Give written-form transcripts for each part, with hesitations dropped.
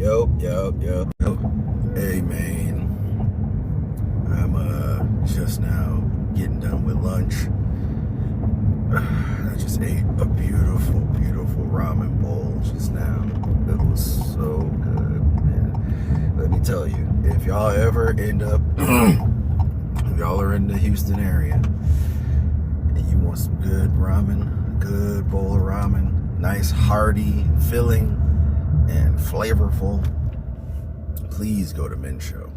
Yup. Hey man, I'm just now getting done with lunch. I just ate a beautiful ramen bowl just now. It was so good, man. Let me tell you, if y'all ever end up, if y'all are in the Houston area and you want some good ramen, a good bowl of ramen, nice, hearty, filling, and flavorful, please go to Men's Show.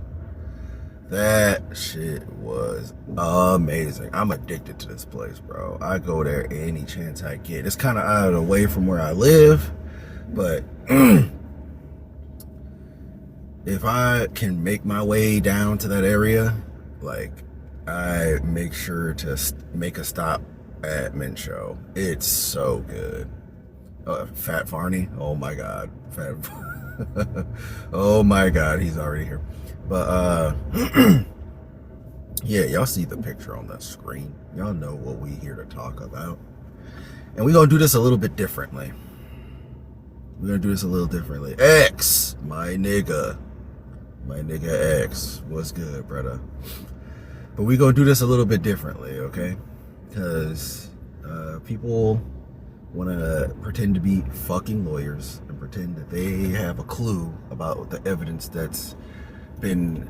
That shit was amazing. I'm addicted to this place, bro. I go there any chance I get. It's kind of out of the way from where I live, but if I can make my way down to that area, like, I make sure to make a stop at Men's Show. It's so good. Fat Farney, oh my god. Oh my god, he's already here. But yeah, y'all see the picture on the screen. Y'all know what we here to talk about. And we're gonna do this a little bit differently. X, my nigga X, what's good, brother? But we're gonna do this a little bit differently, okay? Because people want to pretend to be fucking lawyers and pretend that they have a clue about the evidence that's been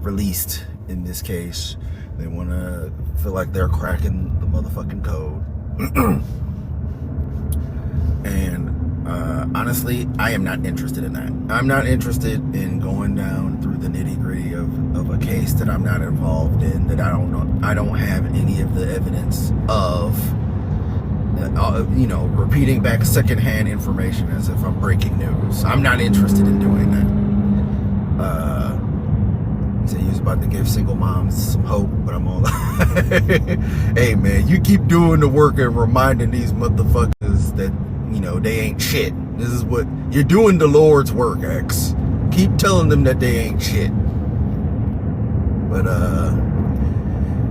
released in this case. They want to feel like they're cracking the motherfucking code. And honestly, I am not interested in that. I'm not interested in going down through the nitty gritty of a case that I'm not involved in, that I don't know. I don't have any of the evidence of. Repeating back secondhand information as if I'm breaking news. I'm not interested in doing that. He said he was about to give single moms some hope, but I'm all like, hey man, you keep doing the work and reminding these motherfuckers that, they ain't shit. This is what, you're doing the Lord's work, X. Keep telling them that they ain't shit. But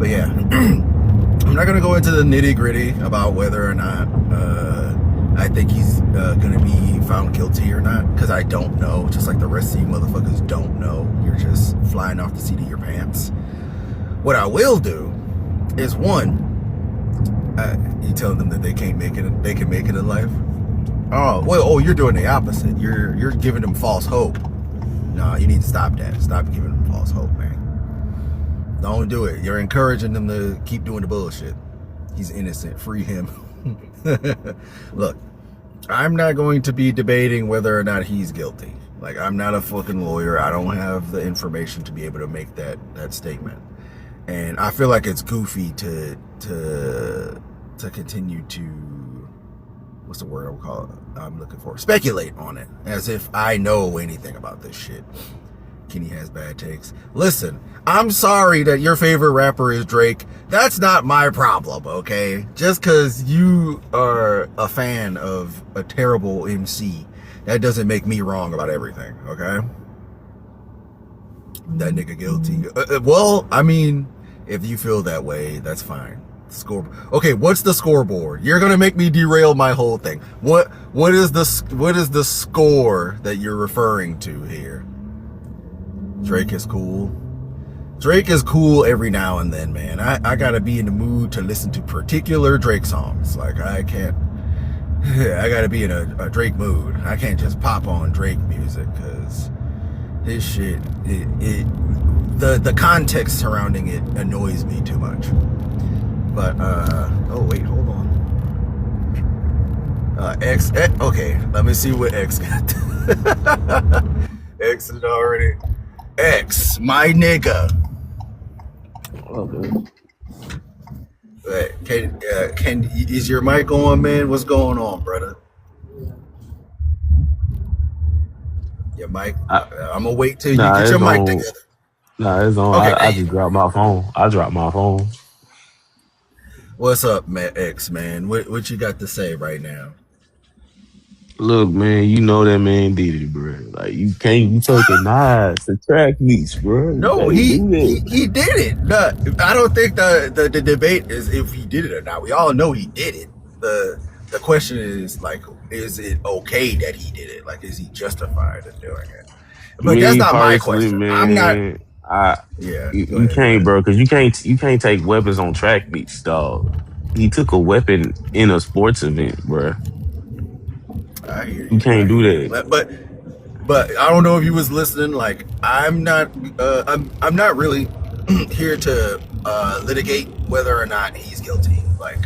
yeah. I'm not going to go into the nitty gritty about whether or not I think he's going to be found guilty or not, because I don't know, just like the rest of you motherfuckers don't know. You're just flying off the seat of your pants. What I will do is, one, you tell them that they can't make it, they can make it in life. You're doing the opposite. You're giving them false hope. No, you need to stop that. Stop giving them false hope, man. Don't do it. You're encouraging them to keep doing the bullshit. He's innocent. Free him. Look, I'm not going to be debating whether or not he's guilty. Like, I'm not a fucking lawyer. I don't have the information to be able to make that statement. And I feel like it's goofy to continue to, what's the word I'm looking for? Speculate on it, as if I know anything about this shit. Kenny has bad takes. Listen, I'm sorry that your favorite rapper is Drake. That's not my problem, okay? Just because you are a fan of a terrible MC, that doesn't make me wrong about everything, okay? That nigga guilty. Well, I mean, if you feel that way, that's fine. Okay, what's the scoreboard? You're gonna make me derail my whole thing. What is the score that you're referring to here? Drake is cool. Drake is cool every now and then, man. I gotta be in the mood to listen to particular Drake songs. Like, I gotta be in a Drake mood. I can't just pop on Drake music, because this shit, the context surrounding it annoys me too much. But, oh wait, hold on. X, okay, let me see what X got. X is already... X, my nigga. Okay. Is your mic on, man? What's going on, brother? Your mic. I'm gonna wait till you get your mic together. Nah, it's on. Okay, I just dropped my phone. What's up, man? X, man. What you got to say right now? Look, man, you know that man did it, bro. Like, you taking knives to track meets, bro. No, he did it. I don't think the debate is if he did it or not. We all know he did it. The question is, like, is it okay that he did it? Like, is he justified in doing it? But that's Me not my personally, question. I'm not. man, I Yeah, go you ahead. Go can't, ahead. bro, because you can't take weapons on track meets, dog. He took a weapon in a sports event, bro. I hear You you. I can't do hear you. that. But I don't know if you was listening. Like, I'm not really here to litigate whether or not he's guilty. Like,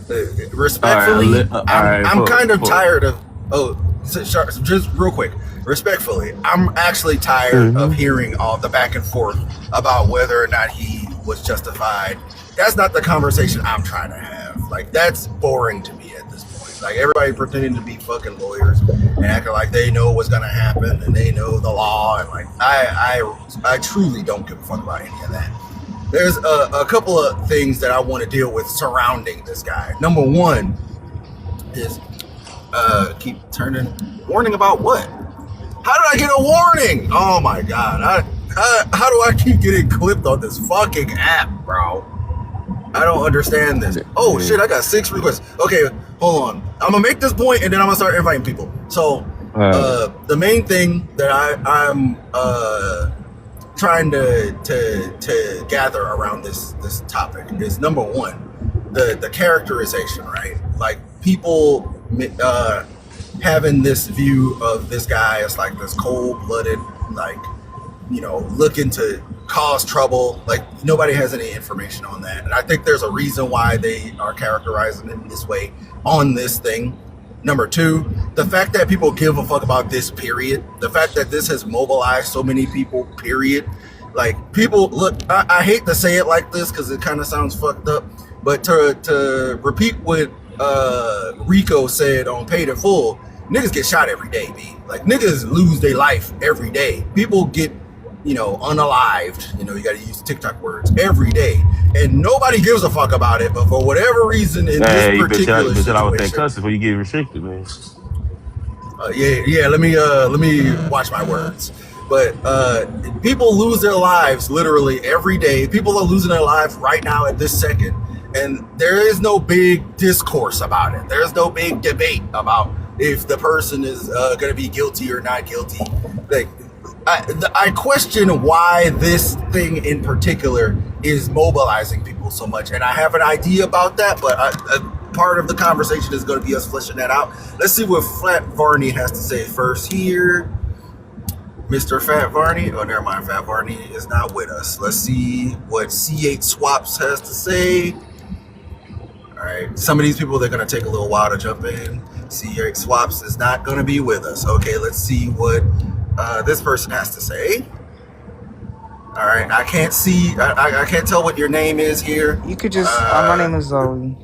All right, respectfully, all right, I'm kind of for tired of. Oh, just real quick. Respectfully, I'm actually tired of hmm hearing all the back and forth about whether or not he was justified. That's not the conversation I'm trying to have. Like, that's boring to me at this point. Like, everybody pretending to be fucking lawyers and acting like they know what's gonna happen and they know the law, and like I truly don't give a fuck about any of that. There's a couple of things that I want to deal with surrounding this guy. Number one is keep turning. Warning about what? How did I get a warning? Oh my god! How do I keep getting clipped on this fucking app, bro? I don't understand this. Oh shit! I got 6 requests. Okay, hold on. I'm gonna make this point and then I'm gonna start inviting people. So, the main thing that I'm trying to gather around this topic is number one, the characterization, right? Like, people having this view of this guy as like this cold-blooded, like, looking to cause trouble. Like, nobody has any information on that, and I think there's a reason why they are characterizing it in this way on this thing. Number two, the fact that people give a fuck about this, period. The fact that this has mobilized so many people, period. Like, people, look, I hate to say it like this because it kind of sounds fucked up, but to repeat what Rico said on Paid in Full, niggas get shot every day, B. Like, niggas lose their life every day. People get, unalived. You got to use TikTok words every day, and nobody gives a fuck about it. But for whatever reason, in this hey, particular but I was that situation, cussing before you get restricted, man. yeah. Let me watch my words. But people lose their lives literally every day. People are losing their lives right now at this second, and there is no big discourse about it. There's no big debate about if the person is going to be guilty or not guilty. Like, I question why this thing in particular is mobilizing people so much, and I have an idea about that, but part of the conversation is going to be us fleshing that out. Let's see what Flat Varney has to say first here. Mr. Fat Varney. Oh, never mind. Fat Varney is not with us. Let's see what C8 Swaps has to say. All right. Some of these people, they're going to take a little while to jump in. C8 Swaps is not going to be with us. Okay, let's see what this person has to say. All right. I can't see. I can't tell what your name is here. You could just. My name is Zoe.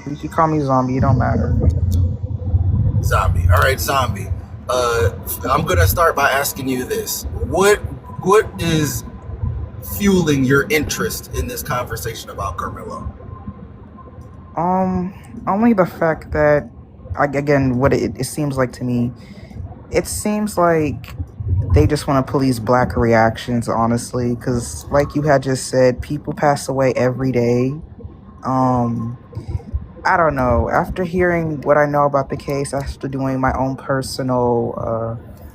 You could call me Zombie. It don't matter. Zombie. All right, Zombie. I'm gonna start by asking you this: What is fueling your interest in this conversation about Karmelo? Only the fact that, again, what it seems like to me, it seems like they just want to police black reactions, honestly, because, like you had just said, people pass away every day. Um, I don't know. After hearing what I know about the case, after doing my own personal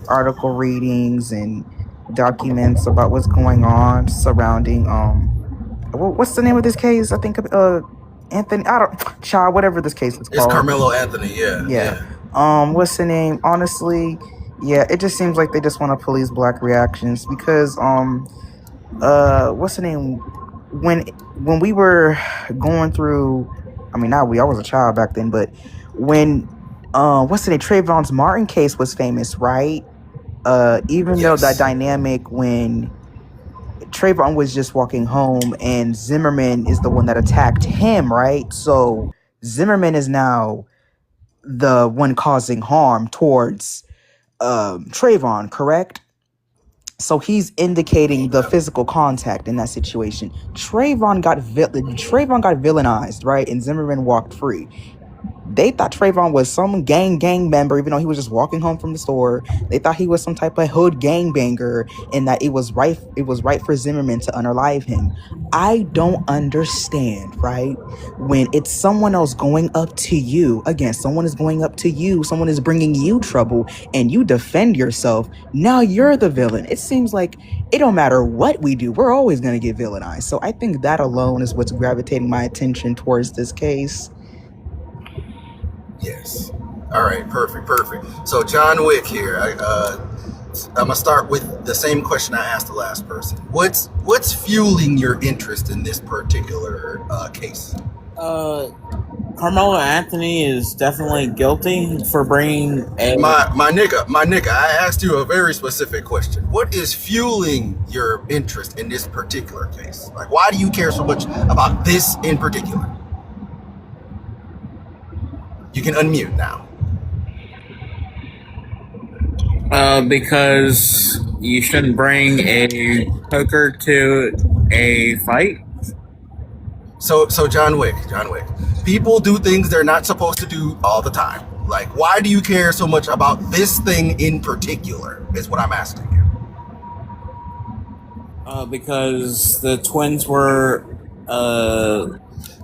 article readings and documents about what's going on surrounding what's the name of this case? I think Anthony. I don't child whatever this case is It's called. Carmelo Anthony. Yeah, Yeah. yeah. What's the name? Honestly, yeah. It just seems like they just want to police black reactions because what's the name? When we were going through, I mean, not we. I was a child back then, but when what's the name? Trayvon's Martin case was famous, right? Even though that Yes. dynamic when Trayvon was just walking home and Zimmerman is the one that attacked him, right? So Zimmerman is now the one causing harm towards Trayvon, correct? So he's indicating the physical contact in that situation. Trayvon got villainized, right? And Zimmerman walked free. They thought Trayvon was some gang member, even though he was just walking home from the store. They thought he was some type of hood gangbanger, and that it was right for Zimmerman to unalive him. I don't understand, right? When it's someone else going up to you, again, someone is going up to you, someone is bringing you trouble, and you defend yourself. Now you're the villain. It seems like it don't matter what we do, we're always going to get villainized. So I think that alone is what's gravitating my attention towards this case. Yes. All right. Perfect. Perfect. So John Wick here. I'm gonna start with the same question I asked the last person. What's fueling your interest in this particular case? Uh, Carmelo Anthony is definitely guilty for bringing a. My nigga, I asked you a very specific question. What is fueling your interest in this particular case? Like, why do you care so much about this in particular? You can unmute now. Because you shouldn't bring a poker to a fight. So John Wick. People do things they're not supposed to do all the time. Like, why do you care so much about this thing in particular? Is what I'm asking you. Because the twins were.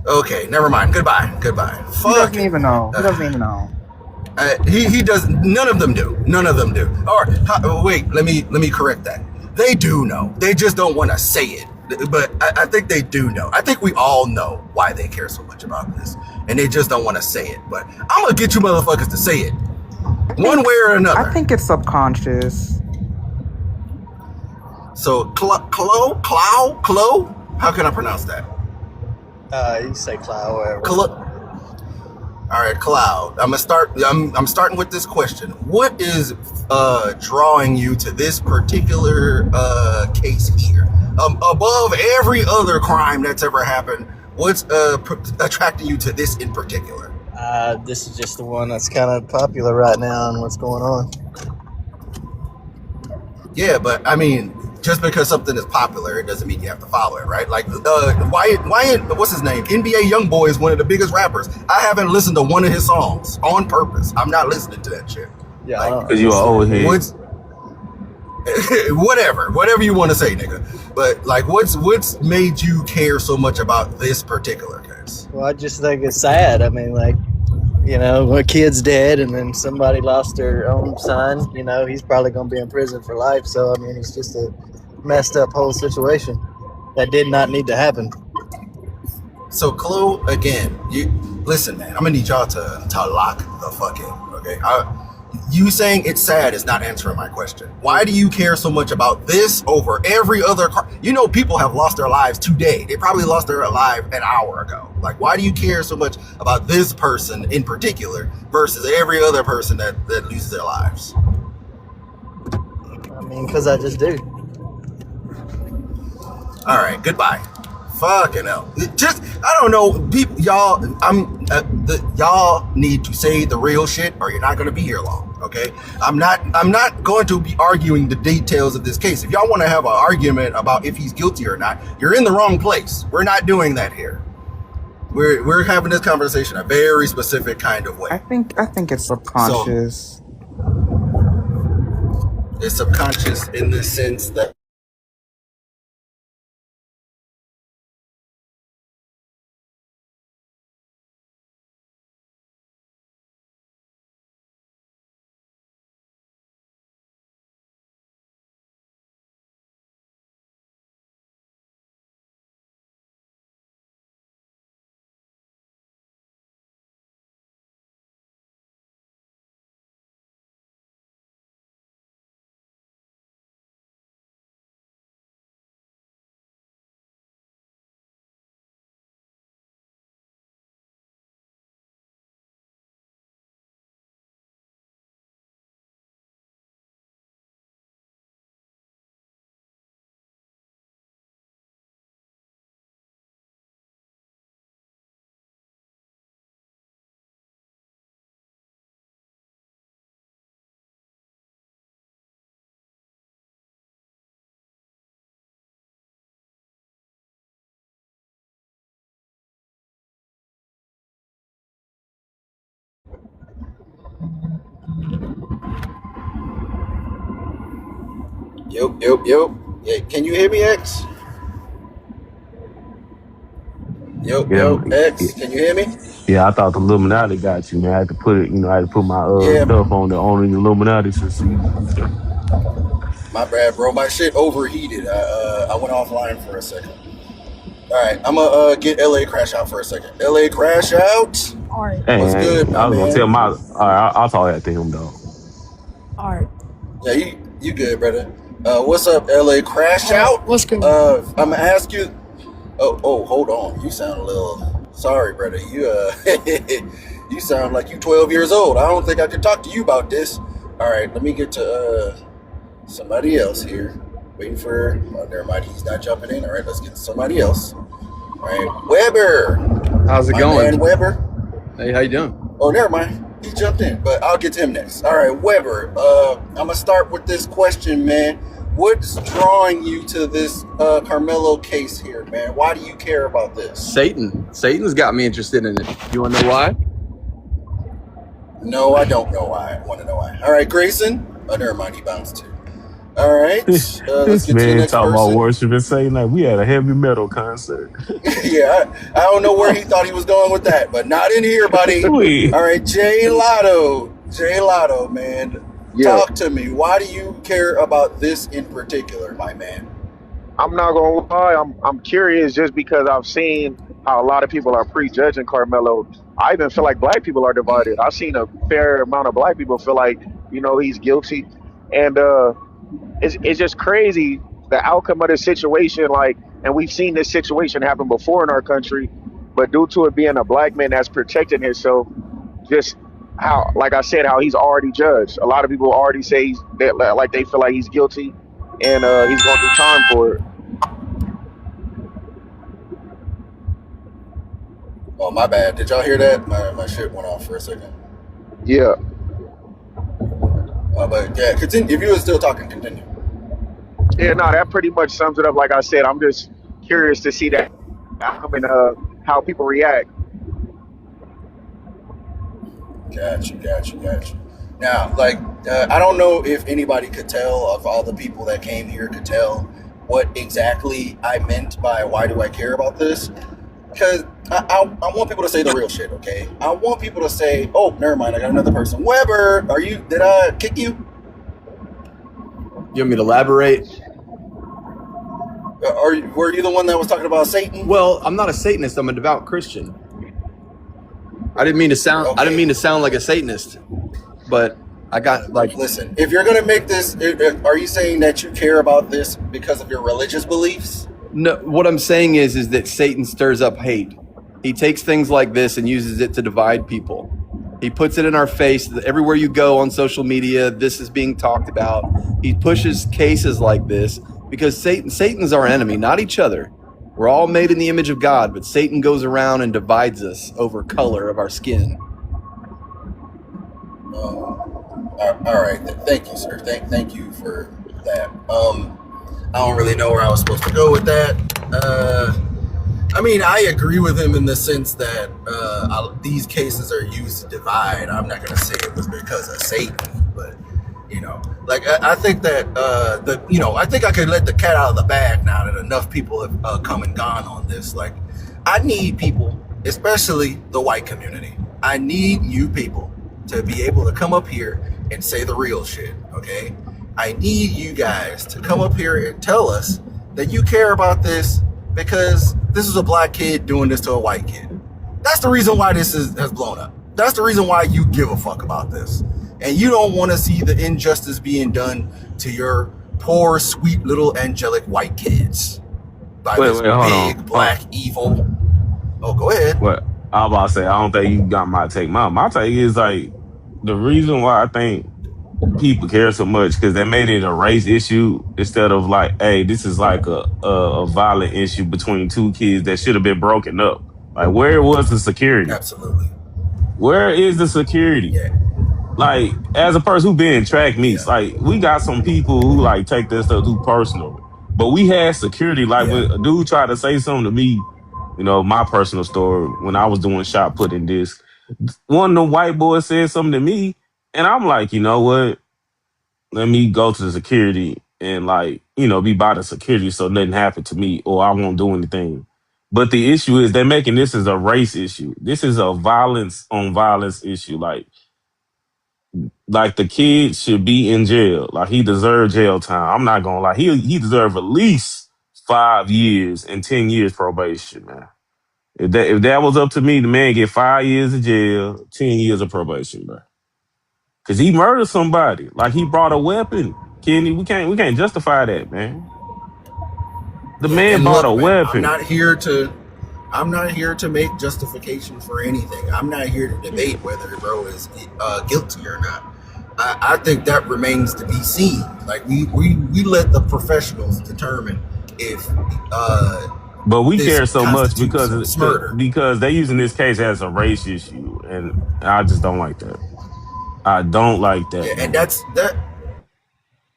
Okay, never mind. Goodbye. He Fuck doesn't it. even know. He doesn't even know. He does. None of them do. Or wait, let me correct that. They do know. They just don't want to say it. But I think they do know. I think we all know why they care so much about this, and they just don't want to say it. But I'm gonna get you motherfuckers to say it, one way or I another. think it's subconscious. So how can I pronounce that? You say Cloud, whatever. All right, Cloud. I'm starting with this question. What is drawing you to this particular case here? Above every other crime that's ever happened, what's attracting you to this in particular? This is just the one that's kind of popular right now and what's going on. Yeah, but I mean, just because something is popular, it doesn't mean you have to follow it, right? Like Wyatt, what's his name? NBA YoungBoy is one of the biggest rappers. I haven't listened to one of his songs on purpose. I'm not listening to that shit. Yeah, Like, Because you are old head. what's whatever you want to say, nigga. But like, what's made you care so much about this particular case? well, I just think it's sad. I mean, like, a kid's dead and then somebody lost their own son. He's probably going to be in prison for life. So, I mean, it's just a messed up whole situation that did not need to happen. So, Chloe, again, you listen, man. I'm gonna need y'all to lock the fuck in, okay? You saying it's sad is not answering my question. Why do you care so much about this over every other people have lost their lives today. They probably lost their life an hour ago. Like, why do you care so much about this person in particular versus every other person that loses their lives? I mean, because I just do. All right, goodbye. Fucking hell. I don't know, people, y'all. Y'all need to say the real shit, or you're not gonna be here long. Okay, I'm not going to be arguing the details of this case. If y'all want to have an argument about if he's guilty or not, you're in the wrong place. We're not doing that here. We're having this conversation a very specific kind of way. I think it's subconscious. So it's subconscious in the sense that Yep. Yeah, can you hear me, X? Yeah, X. Can you hear me? yeah. I thought the Illuminati got you, man. I had to put it, I had to put my Yeah, stuff on the owning the Illuminati system. my bad, bro. My shit overheated. I went offline for a second. All right, I'm gonna get LA Crash out for a second. LA Crash out. All right. What's Hey, good, my I was gonna tell man? my. All right, I'll talk that to him though. All right. Yeah, you good, brother? What's up, LA Crash All right. out? What's good? I'm gonna ask you. Oh, hold on. You sound a little. Sorry, brother. You sound like you 12 years old. I don't think I can talk to you about this. All right, let me get to somebody else here. Waiting for. Oh, never mind. He's not jumping in. All right, let's get to somebody else. All right, Weber. How's it My going? man, Weber. Hey, how you doing? Oh, never mind. He jumped in, but I'll get to him next. All right, Weber. I'm gonna start with this question, man. What's drawing you to this Karmelo case here, man? Why do you care about this? Satan. Satan's got me interested in it. You want to know why? No, I don't know why. I want to know why. All right, Grayson. Oh, never mind. He bounced too. All right, let's This get to the man next talking about person. worship Satan like we had a heavy metal concert. Yeah, I don't know where he thought he was going with that, but not in here, buddy. Wait. All right, Jay Lotto, man. Yeah, Talk to me. Why do you care about this in particular, my man? I'm not gonna lie. I'm curious just because I've seen how a lot of people are prejudging Carmelo. I even feel like black people are divided. I've seen a fair amount of black people feel like he's guilty, and it's just crazy the outcome of the situation. Like, and we've seen this situation happen before in our country, but due to it being a black man that's protecting himself, just how, like I said, how he's already judged. A lot of people already say like they feel like he's guilty, and he's going to do time for it. Oh, my bad. Did y'all hear that? My shit went off for a second. Yeah. But yeah, continue. If you were still talking, continue. Yeah, no, that pretty much sums it up. Like I said, I'm just curious to see that outcome and how people react. Got you. Now, like, I don't know if anybody could tell, of all the people that came here, could tell what exactly I meant by why do I care about this? Because I want people to say the real shit, okay? I want people to say, oh, never mind, I got another person. Weber, did I kick you? You want me to elaborate? Were you the one that was talking about Satan? Well, I'm not a Satanist. I'm a devout Christian. I didn't mean to sound. Okay. I didn't mean to sound like a Satanist, but I got like. Listen, if you're gonna make this, are you saying that you care about this because of your religious beliefs? No, what I'm saying is that Satan stirs up hate. He takes things like this and uses it to divide people. He puts it in our face. Everywhere you go on social media, this is being talked about. He pushes cases like this because Satan's our enemy, not each other. We're all made in the image of God, but Satan goes around and divides us over color of our skin. All right. Thank you, sir. Thank you for that. I don't really know where I was supposed to go with that. I mean, I agree with him in the sense that these cases are used to divide. I'm not going to say it was because of Satan, but like I think that I think I could let the cat out of the bag now that enough people have come and gone on this. Like, I need people, especially the white community. I need you people to be able to come up here and say the real shit, okay? I need you guys to come up here and tell us that you care about this because this is a black kid doing this to a white kid. That's the reason why this has blown up. That's the reason why you give a fuck about this. And you don't want to see the injustice being done to your poor, sweet, little angelic white kids by this big, black, evil. Oh, go ahead. What I was about to say, I don't think you got my take. My take is like the reason why I think people care so much because they made it a race issue instead of like, hey, this is like a violent issue between two kids that should have been broken up. Like, where was the security? Absolutely. Where is the security? Yeah. Like, as a person who been in track meets, like, we got some people who like take this stuff too personal. But we had security. Like, when a dude tried to say something to me, my personal story, when I was doing shot putting disc, one of the white boys said something to me, and I'm like, you know what? Let me go to the security and like, you know, be by the security so nothing happened to me or I won't do anything. But the issue is they're making this as a race issue. This is a violence on violence issue. Like the kid should be in jail. Like he deserved jail time. I'm not gonna lie. He deserved at least 5 years and 10 years probation, man. If that was up to me, the man get 5 years of jail, 10 years of probation, bro. Cause he murdered somebody. Like he brought a weapon. Kenny, we can't justify that, man. The Yeah, man and brought a look, man, weapon. I'm not here to make justification for anything. I'm not here to debate whether bro is guilty or not. I think that remains to be seen. Like we let the professionals determine if But we this care so much constitutes murder. because they using this case as a race issue, and I just don't like that. I don't like Yeah, that, and man. that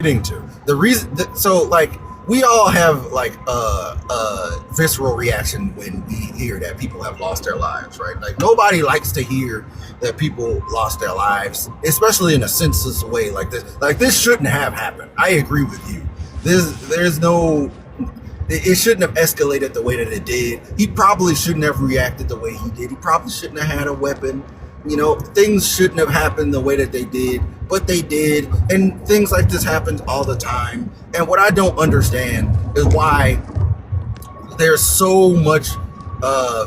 getting to the reason. So like we all have like a visceral reaction when we hear that people have lost their lives, right? Like nobody likes to hear that people lost their lives, especially in a senseless way like this. Like this shouldn't have happened. I agree with you. There's no. It shouldn't have escalated the way that it did. He probably shouldn't have reacted the way he did. He probably shouldn't have had a weapon. You know, things shouldn't have happened the way that they did, but they did. And things like this happen all the time. And what I don't understand is why there's so much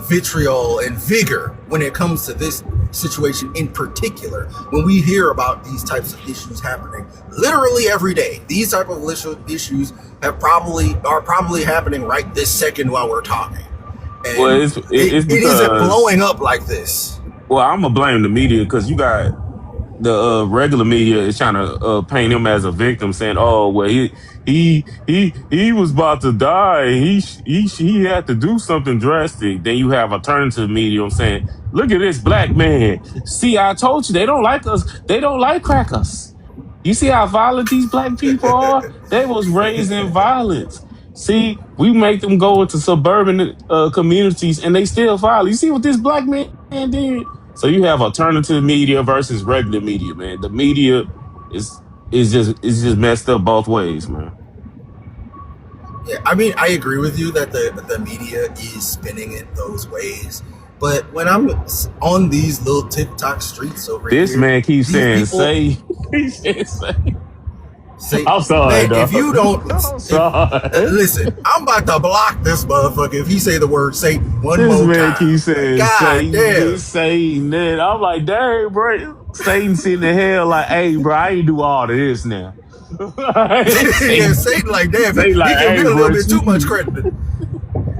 vitriol and vigor when it comes to this situation in particular. When we hear about these types of issues happening literally every day, these type of issues are probably happening right this second while we're talking. Well, And it's it isn't because blowing up like this. well, I'm gonna blame the media because you got the regular media is trying to paint him as a victim, saying, "Oh, well, he was about to die. He had to do something drastic." Then you have alternative media saying, "Look at this black man. See, I told you they don't like us. They don't like crackers. You see how violent these black people are? They was raised in violence. See, we make them go into suburban communities and they still violent. You see what this black man did?" So you have alternative media versus regular media, man. The media is is just messed up both ways, man. Yeah, I mean, I agree with you that the media is spinning it those ways. But when I'm on these little TikTok streets over This here, man keeps these saying people say. He said say. say, I'm sorry, man, if dog. you don't, I'm if, sorry. listen, I'm about to block this motherfucker if he say the word Satan one This more man time. keeps Like, saying God Satan, damn. this Satan, that. I'm like, dang, bro. Satan sitting in hell like, hey, bro, I ain't do all of this now. Yeah, Satan, Satan like, damn, Satan he like, giving hey, me a little bro, bit too much credit.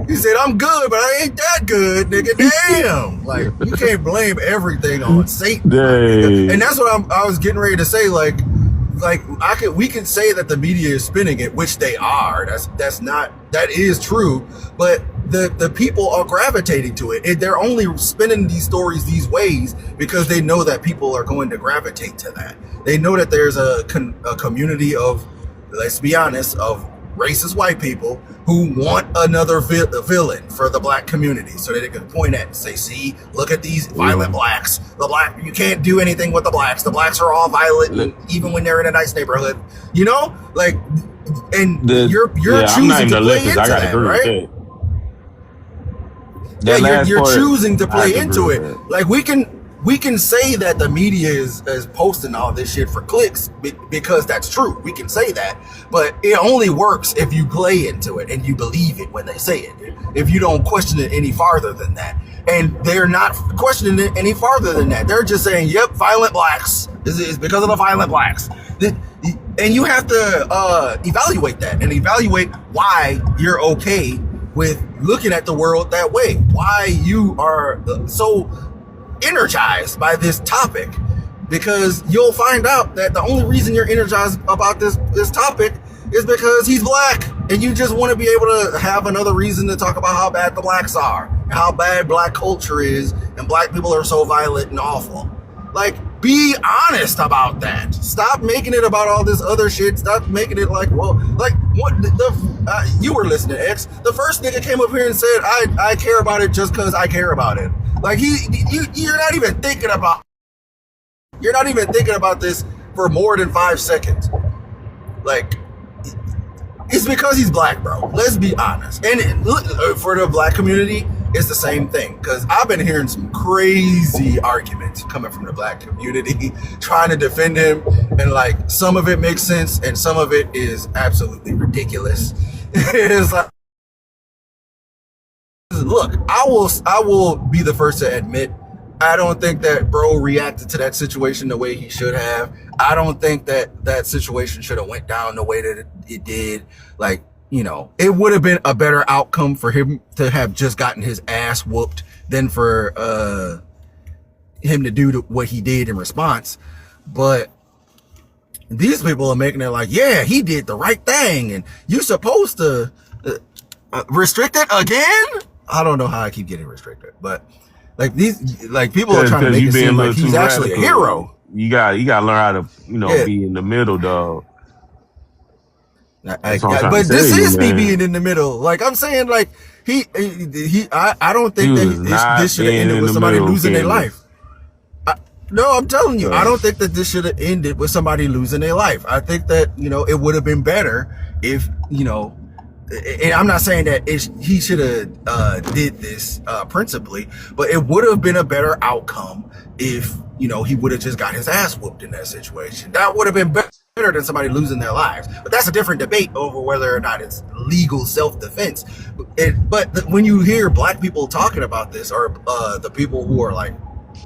He said, I'm good, but I ain't that good, nigga. Damn. Like, you can't blame everything on Satan, my nigga. And dang. that's what I was getting ready to say. Like we can say that the media is spinning it, which they are. That is true. But the people are gravitating to it. They're only spinning these stories these ways because they know that people are going to gravitate to that. They know that there's a community of, let's be honest, of racist white people who want another villain for the black community so that they can point at and say, see, look at these violent Yeah. blacks. You can't do anything with the blacks. The blacks are all violent, and even when they're in a nice neighborhood, you know, like, and you're I'm not choosing even to a play leftist. into I gotta that, agree with right? that. Yeah, That last you're part, choosing to I have play to agree into with it. that. Like we can say that the media is posting all this shit for clicks because that's true. We can say that, but it only works if you play into it and you believe it when they say it. If you don't question it any farther than that, and they're not questioning it any farther than that, they're just saying, "Yep, violent blacks is because of the violent blacks." And you have to evaluate that and evaluate why you're okay with looking at the world that way. Why you are so energized by this topic, because you'll find out that the only reason you're energized about this topic is because he's black, and you just want to be able to have another reason to talk about how bad the blacks are, how bad black culture is, and black people are so violent and awful. Like, be honest about that. Stop making it about all this other shit. Stop making it like, well, like what you were listening, X. The first nigga came up here and said, I care about it just because I care about it. Like you're not even thinking about. You're not even thinking about this for more than 5 seconds. Like, It's because he's black, bro. Let's be honest. And for the black community, it's the same thing. Because I've been hearing some crazy arguments coming from the black community trying to defend him. And like, some of it makes sense and some of it is absolutely ridiculous. It's like, look, I will be the first to admit, I don't think that bro reacted to that situation the way he should have. I don't think that situation should have went down the way that it did. Like, you know, it would have been a better outcome for him to have just gotten his ass whooped than for him to do what he did in response. But these people are making it like, yeah, he did the right thing and you're supposed to restrict it again. I don't know how I keep getting restricted, but like people are trying to make it seem like he's actually a hero. You got to learn how to, you know, be in the middle, dog. But this is me being in the middle. Like I'm saying, like I don't think that this should have ended with somebody losing their life. No, I'm telling you, I don't think that this should have ended with somebody losing their life. I think that, you know, it would have been better if, you know, and I'm not saying that he should have did this principally, but it would have been a better outcome if, you know, he would have just got his ass whooped in that situation. That would have been better than somebody losing their lives. But that's a different debate over whether or not it's legal self-defense. But when you hear black people talking about this, or the people who are like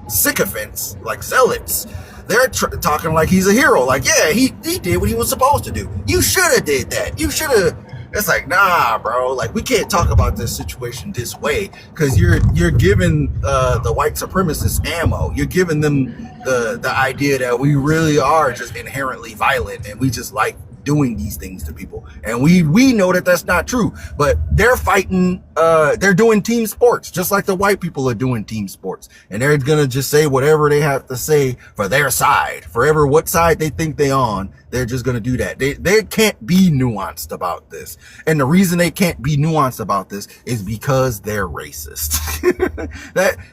sycophants, like zealots, they're talking like he's a hero. Like, yeah, he did what he was supposed to do. You should have did that. You should have. It's like, nah, bro. Like, we can't talk about this situation this way because you're giving the white supremacists ammo. You're giving them the idea that we really are just inherently violent and we just like doing these things to people. And we know that that's not true. But they're fighting. They're doing team sports just like the white people are doing team sports. And they're gonna just say whatever they have to say for their side, forever what side they think they on. They're just going to do that. They can't be nuanced about this. And the reason they can't be nuanced about this is because they're racist.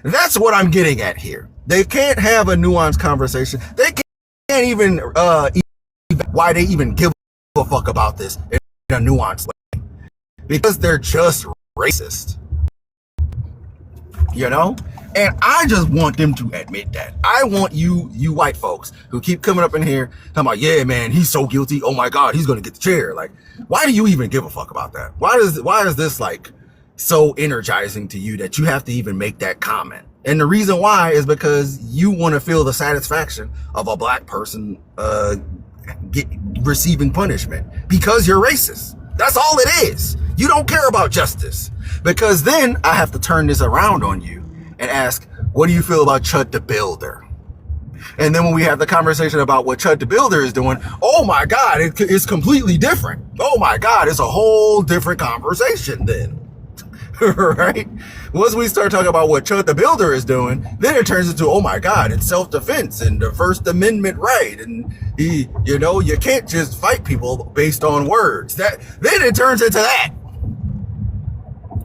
That's what I'm getting at here. They can't have a nuanced conversation. They can't even why they even give a fuck about this in a nuanced way. Because they're just racist. You know? And I just want them to admit that. I want you white folks who keep coming up in here talking about, yeah, man, he's so guilty. Oh my God, he's going to get the chair. Like, why do you even give a fuck about that? Why is this like so energizing to you that you have to even make that comment? And the reason why is because you want to feel the satisfaction of a black person receiving punishment because you're racist. That's all it is. You don't care about justice. Because then I have to turn this around on you and ask, what do you feel about Chud the Builder? And then when we have the conversation about what Chud the Builder is doing, oh my God, it's completely different. Oh my God, it's a whole different conversation then. Right? Once we start talking about what Chud the Builder is doing, then it turns into, oh my God, it's self-defense and the First Amendment right. And you know, you can't just fight people based on words. Then it turns into that.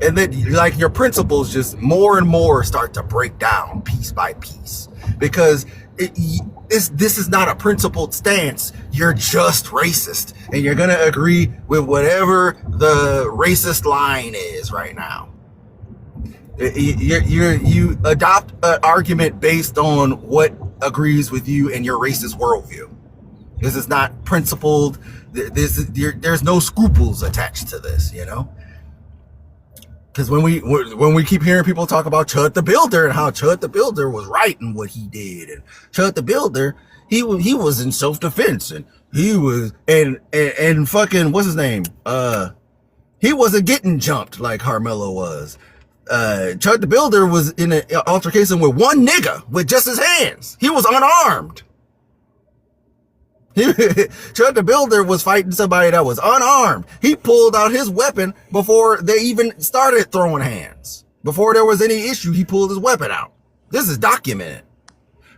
And then, like, your principles just more and more start to break down piece by piece because this is not a principled stance. You're just racist, and you're gonna agree with whatever the racist line is right now. You adopt an argument based on what agrees with you and your racist worldview. This is not principled. There's no scruples attached to this, you know. Because when we keep hearing people talk about Chud the Builder and how Chud the Builder was right in what he did, and Chud the Builder, he was in self-defense, and he was and fucking what's his name? He wasn't getting jumped like Karmelo was. Chud the Builder was in an altercation with one nigga with just his hands. He was unarmed. Chud the Builder was fighting somebody that was unarmed. He pulled out his weapon before they even started throwing hands. Before there was any issue, he pulled his weapon out. This is documented.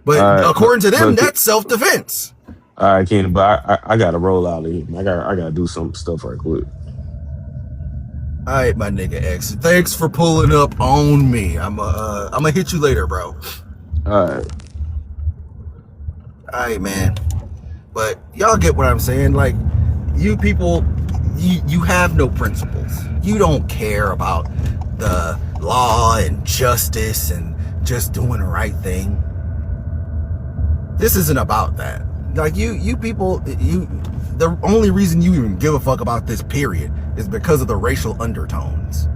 But according to them, that's self-defense. All right, Kenan, but I got to roll out of here. I got to do some stuff right quick. All right, my nigga X. Thanks for pulling up on me. I'm gonna hit you later, bro. All right. All right, man. But y'all get what I'm saying. Like, you people, you have no principles. You don't care about the law and justice and just doing the right thing. This isn't about that. Like you people, the only reason you even give a fuck about this period is because of the racial undertones.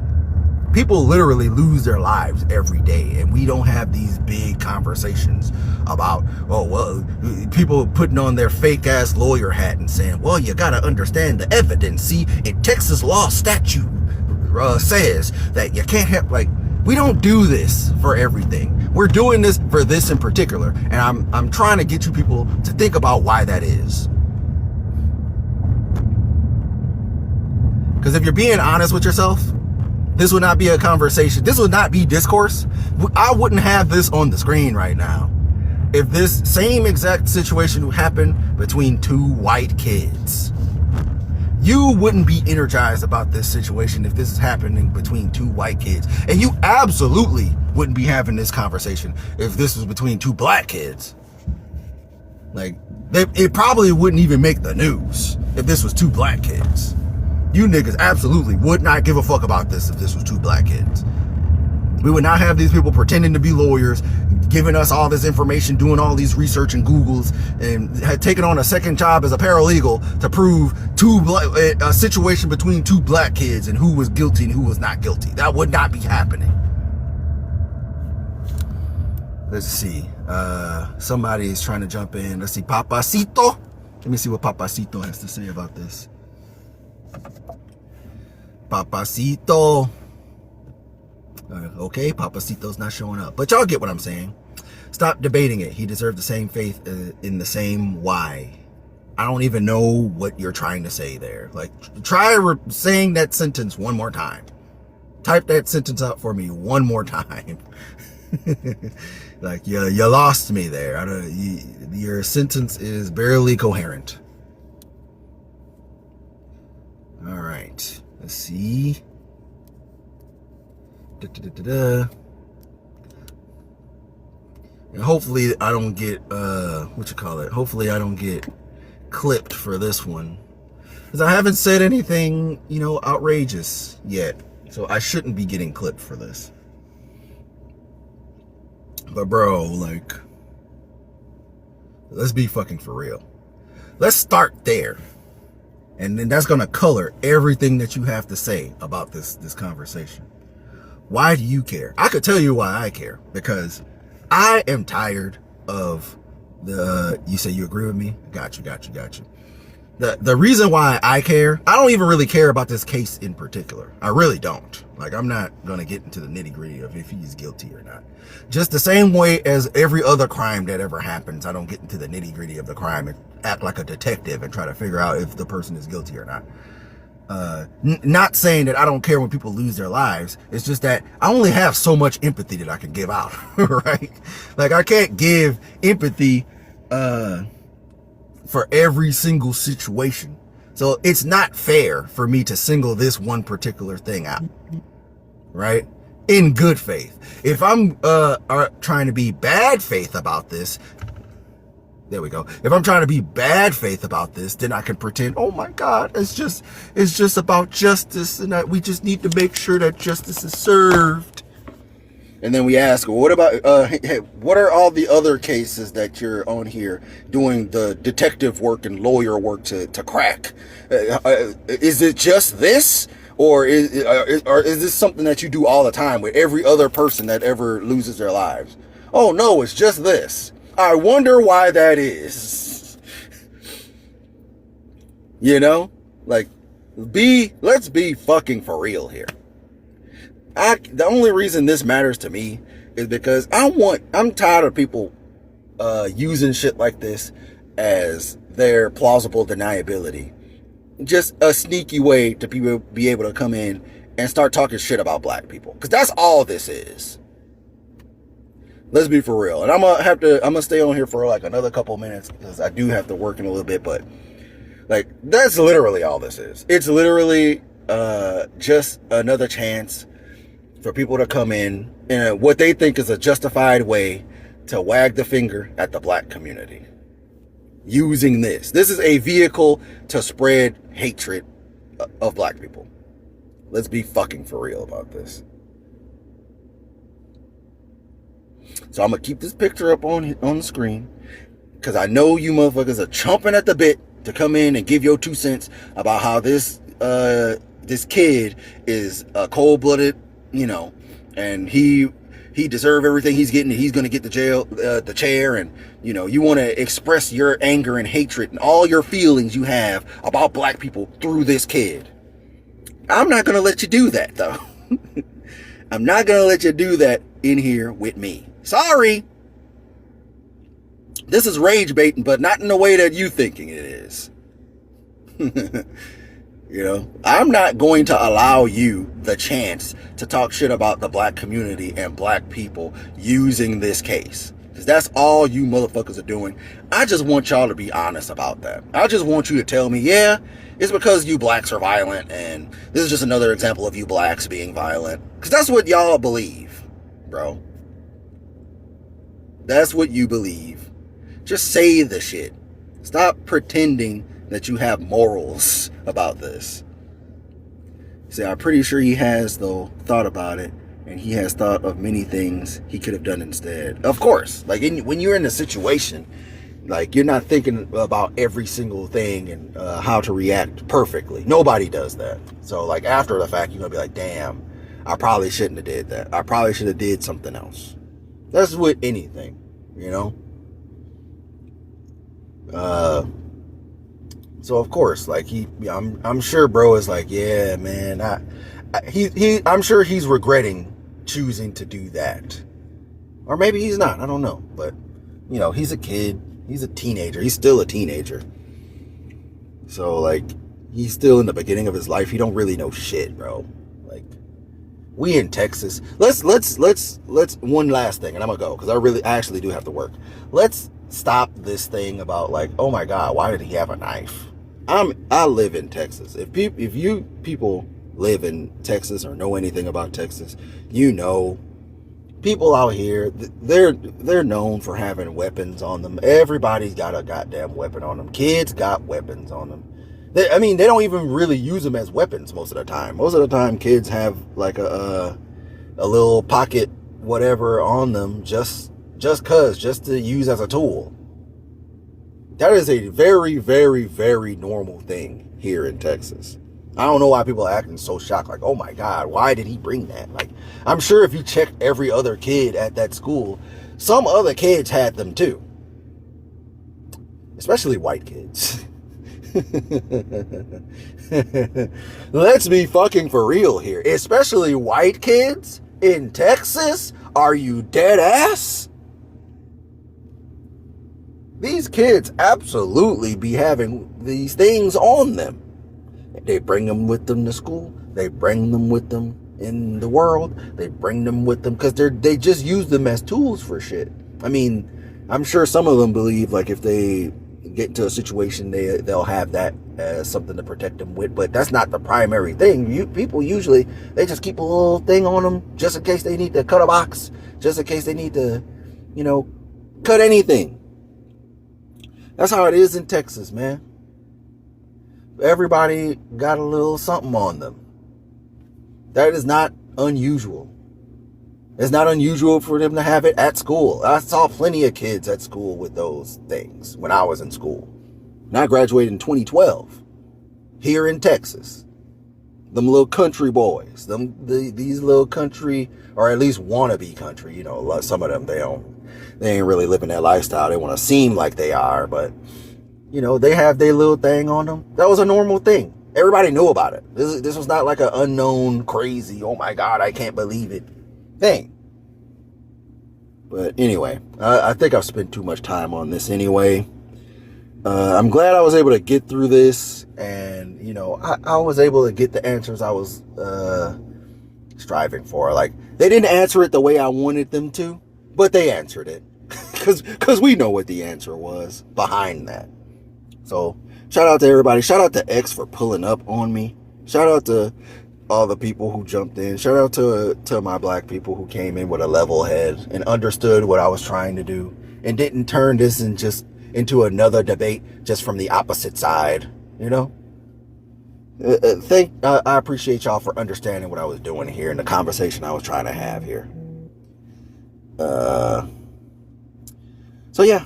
People literally lose their lives every day, and we don't have these big conversations about, oh, well, people putting on their fake ass lawyer hat and saying, well, you gotta understand the evidence. See, in Texas law statute says that you can't have, like, we don't do this for everything. We're doing this for this in particular, and I'm trying to get you people to think about why that is. Because if you're being honest with yourself, this would not be a conversation. This would not be discourse. I wouldn't have this on the screen right now if this same exact situation happened between two white kids. You wouldn't be energized about this situation if this is happening between two white kids. And you absolutely wouldn't be having this conversation if this was between two black kids. Like, it probably wouldn't even make the news if this was two black kids. You niggas absolutely would not give a fuck about this if this was two black kids. We would not have these people pretending to be lawyers, giving us all this information, doing all these research and Googles, and had taken on a second job as a paralegal to prove a situation between two black kids and who was guilty and who was not guilty. That would not be happening. Let's see. Somebody is trying to jump in. Let's see. Papacito. Let me see what Papacito has to say about this. Papacito. Okay, Papacito's not showing up. But y'all get what I'm saying. Stop debating it. He deserved the same faith in the same why. I don't even know what you're trying to say there. Like, try saying that sentence one more time. Type that sentence out for me one more time. Like, you lost me there. Your sentence is barely coherent. All right. Let's see. And hopefully I don't get hopefully I don't get clipped for this one, because I haven't said anything, outrageous yet, so I shouldn't be getting clipped for this. But bro, like, let's be fucking for real. Let's start there, and then that's gonna color everything that you have to say about this conversation. Why do you care? I could tell you why I care, because I am tired of you say you agree with me? Got you. The reason why I care, I don't even really care about this case in particular. I really don't. Like, I'm not gonna get into the nitty gritty of if he's guilty or not. Just the same way as every other crime that ever happens, I don't get into the nitty gritty of the crime and act like a detective and try to figure out if the person is guilty or not. Not saying that I don't care when people lose their lives. It's just that I only have so much empathy that I can give out, right? Like, I can't give empathy for every single situation. So it's not fair for me to single this one particular thing out, right? In good faith. If I'm trying to be bad faith about this, there we go. If I'm trying to be bad faith about this, then I can pretend, oh my God, it's just about justice, and we just need to make sure that justice is served. And then we ask, well, what about, hey, what are all the other cases that you're on here doing the detective work and lawyer work to crack? Is it just this? Or is this something that you do all the time with every other person that ever loses their lives? Oh no, it's just this. I wonder why that is. Like, let's be fucking for real here. The only reason this matters to me is because I'm tired of people using shit like this as their plausible deniability. Just a sneaky way to be able to come in and start talking shit about black people. Because that's all this is. Let's be for real. And I'm gonna stay on here for like another couple minutes because I do have to work in a little bit, but like, that's literally all this is. It's literally just another chance for people to come in what they think is a justified way to wag the finger at the black community. Using this. This is a vehicle to spread hatred of black people. Let's be fucking for real about this. So I'm gonna keep this picture up on the screen, because I know you motherfuckers are chomping at the bit to come in and give your 2 cents about how this kid is a cold-blooded, and he deserves everything he's getting. He's gonna get the chair, and you want to express your anger and hatred and all your feelings you have about black people through this kid. I'm not gonna let you do that, though. I'm not gonna let you do that in here with me. Sorry. This is rage baiting, but not in the way that you thinking it is. I'm not going to allow you the chance to talk shit about the black community and black people using this case. Because that's all you motherfuckers are doing. I just want y'all to be honest about that. I just want you to tell me, yeah, it's because you blacks are violent, and this is just another example of you blacks being violent. Because that's what y'all believe, bro. That's what you believe. Just say the shit. Stop pretending that you have morals about this. See, I'm pretty sure he has, though, thought about it, and he has thought of many things he could have done instead. Of course, like when you're in a situation, like you're not thinking about every single thing and how to react perfectly. Nobody does that. So, like after the fact, you're gonna be like, "Damn, I probably shouldn't have did that. I probably should have did something else." That's with anything, So of course, like I'm sure bro is like, yeah, man, I'm sure he's regretting choosing to do that, or maybe he's not. I don't know, but he's a kid, he's a teenager, he's still a teenager. So like, he's still in the beginning of his life. He don't really know shit, bro. Like, we in Texas. Let's one last thing, and I'm gonna go because I actually do have to work. Let's stop this thing about like, oh my God, why did he have a knife? I live in Texas. If you people live in Texas or know anything about Texas, people out here, they're known for having weapons on them. Everybody's got a goddamn weapon on them. Kids got weapons on them. They don't even really use them as weapons most of the time. Most of the time, kids have like a little pocket whatever on them just to use as a tool. That is a very, very, very normal thing here in Texas. I don't know why people are acting so shocked, like, oh my God, why did he bring that? Like, I'm sure if you check every other kid at that school, some other kids had them too. Especially white kids. Let's be fucking for real here. Especially white kids in Texas? Are you dead ass? These kids absolutely be having these things on them. They bring them with them to school. They bring them with them in the world. They bring them with them because they just use them as tools for shit. I mean, I'm sure some of them believe like if they get into a situation, they'll have that as something to protect them with. But that's not the primary thing. People usually, they just keep a little thing on them just in case they need to cut a box, just in case they need to, cut anything. That's how it is in Texas, man. Everybody got a little something on them. That is not unusual. It's not unusual for them to have it at school. I saw plenty of kids at school with those things when I was in school. And I graduated in 2012 here in Texas. Them little country boys, these little country, or at least wannabe country, some of them, they ain't really living that lifestyle. They want to seem like they are, but they have their little thing on them. That was a normal thing. Everybody knew about it. This was not like an unknown, crazy, oh my God, I can't believe it thing. But anyway, I think I've spent too much time on this anyway. I'm glad I was able to get through this, and I was able to get the answers I was striving for. Like, they didn't answer it the way I wanted them to, but they answered it because we know what the answer was behind that. So shout out to everybody. Shout out to X for pulling up on me. Shout out to all the people who jumped in. Shout out to my black people who came in with a level head and understood what I was trying to do and didn't turn this into another debate just from the opposite side, I appreciate y'all for understanding what I was doing here and the conversation I was trying to have here. So yeah,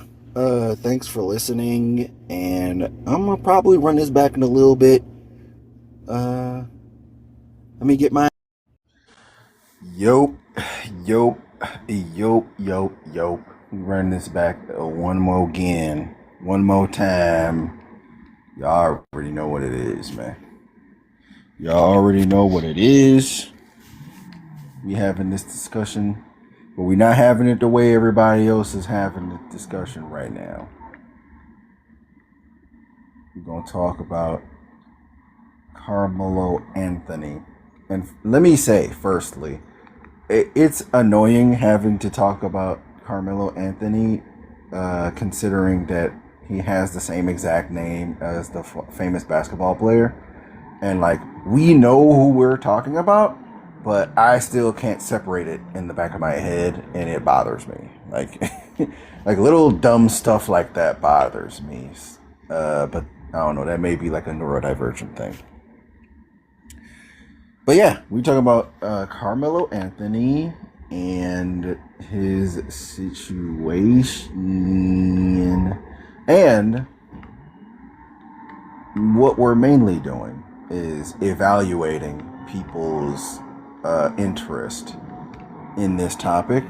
thanks for listening, and I'm gonna probably run this back in a little bit. Let me get my Yope, yope, yope. We run this back one more again, one more time. Y'all already know what it is, man. Y'all already know what it is. We having this discussion, but we're not having it the way everybody else is having the discussion right now. We're gonna talk about Carmelo Anthony, and let me say, firstly, it's annoying having to talk about Carmelo Anthony, considering that he has the same exact name as the famous basketball player. And like, we know who we're talking about, but I still can't separate it in the back of my head, and it bothers me. Like, like little dumb stuff like that bothers me. But I don't know, that may be like a neurodivergent thing. But yeah, we talk about Carmelo Anthony and his situation, and what we're mainly doing is evaluating people's interest in this topic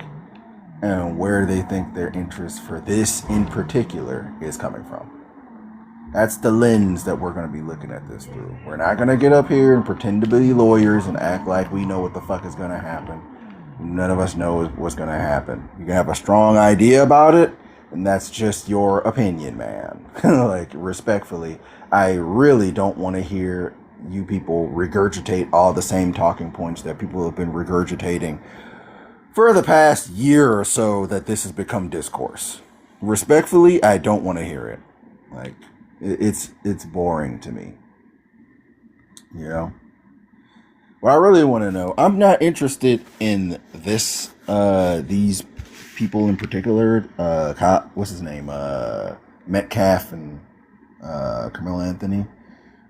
and where they think their interest for this in particular is coming from. That's the lens that we're going to be looking at this through. We're not going to get up here and pretend to be lawyers and act like we know what the fuck is going to happen. None of us know what's going to happen. You can have a strong idea about it, and that's just your opinion, man. Like, respectfully, I really don't want to hear you people regurgitate all the same talking points that people have been regurgitating for the past year or so that this has become discourse. Respectfully, I don't want to hear it. Like, it's boring to me. You know? What I really want to know, I'm not interested in this, these people in particular, what's his name, Metcalf and Carmelo Anthony.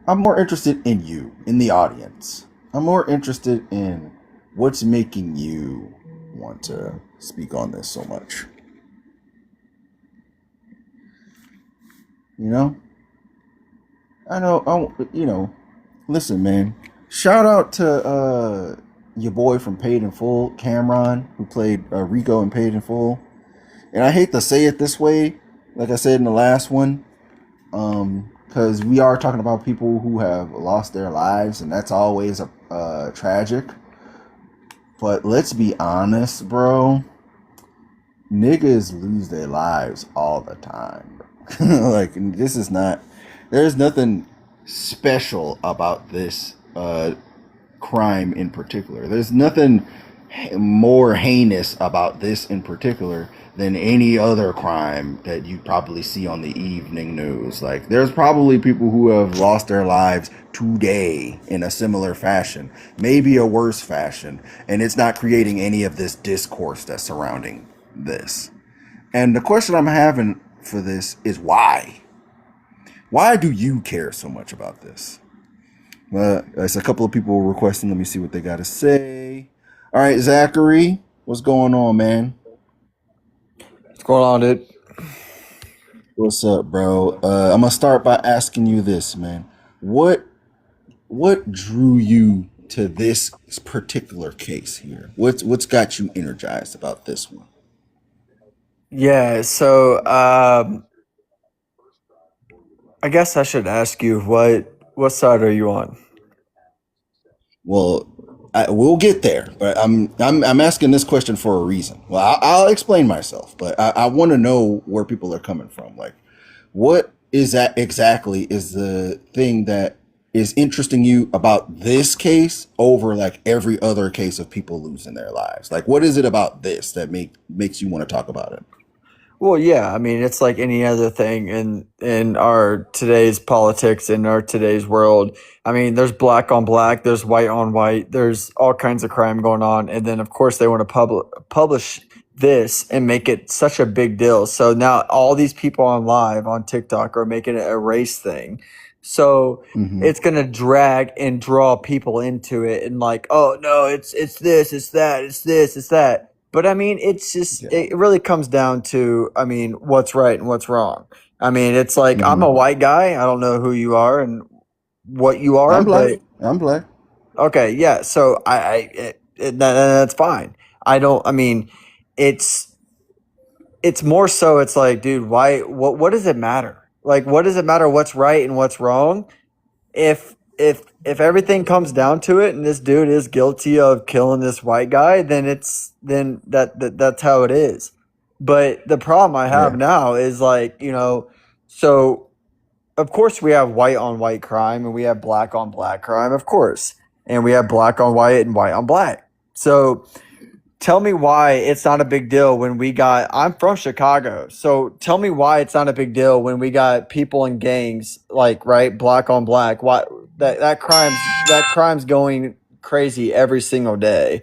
I'm more interested in you, in the audience. I'm more interested in what's making you want to speak on this so much. You know? Listen, man. Shout out to your boy from Paid in Full, Cameron, who played Rico in Paid in Full. And I hate to say it this way, like I said in the last one, because we are talking about people who have lost their lives, and that's always tragic. But let's be honest, bro. Niggas lose their lives all the time. Like, this is not... There's nothing special about this crime in particular. There's nothing more heinous about this in particular than any other crime that you probably see on the evening news. Like, there's probably people who have lost their lives today in a similar fashion, maybe a worse fashion, and it's not creating any of this discourse that's surrounding this. And the question I'm having for this is why? Why do you care so much about this? Well, there's a couple of people requesting. Let me see what they got to say. All right, Zachary, what's going on, man? What's going on, dude? What's up, bro? I'm gonna start by asking you this, man. What drew you to this particular case here? What's got you energized about this one? Yeah, so I guess I should ask you what side are you on? Well, we'll get there, but I'm asking this question for a reason. Well, I'll explain myself, but I want to know where people are coming from. Like, what is that exactly is the thing that is interesting you about this case over like every other case of people losing their lives? Like, what is it about this that makes you want to talk about it? Well, yeah, I mean, it's like any other thing in our today's politics, in our today's world. I mean, there's black on black, there's white on white, there's all kinds of crime going on, and then of course they want to publish this and make it such a big deal. So now all these people on live on TikTok are making it a race thing So Mm-hmm. it's gonna drag and draw people into it, and like, oh no, it's this, it's that, it's this, it's that. But I mean, it's just Yeah. it really comes down to, I mean, what's right and what's wrong. I mean, it's like I'm a Mm-hmm. white guy. I don't know who you are and what you are, I'm black. but I'm black. okay, yeah. So that's fine. I don't. I mean, it's it's more so. It's like, dude, why? What does it matter? Like, what does it matter? What's right and what's wrong? If everything comes down to it, and this dude is guilty of killing this white guy, then that's how it is. But the problem I have Yeah. now is like, so of course we have white on white crime and we have black on black crime, of course. And we have black on white and white on black. So tell me why it's not a big deal when we got I'm from Chicago. So tell me why it's not a big deal when we got people in gangs like, right, black on black. Why that crime's going crazy every single day.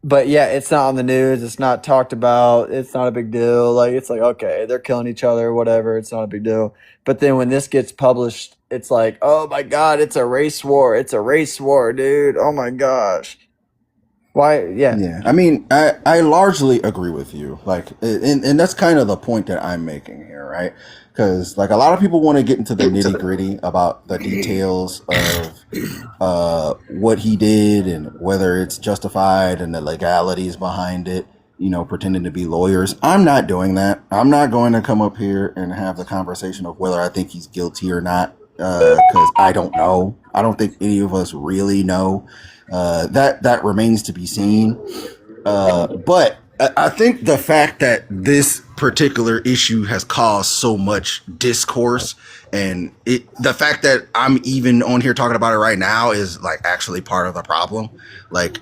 But yeah, it's not on the news. It's not talked about. It's not a big deal. Like it's like, okay, they're killing each other, whatever. It's not a big deal. But then when this gets published, it's like, oh my god, it's a race war. It's a race war, dude. Oh my gosh. Why? Yeah. Yeah, I mean, I largely agree with you. Like, and that's kind of the point that I'm making here, right? Because like a lot of people want to get into the nitty gritty about the details of what he did and whether it's justified and the legalities behind it. Pretending to be lawyers. I'm not doing that. I'm not going to come up here and have the conversation of whether I think he's guilty or not, because I don't know. I don't think any of us really know. That remains to be seen. But I think the fact that this particular issue has caused so much discourse, and the fact that I'm even on here talking about it right now is like actually part of the problem. Like,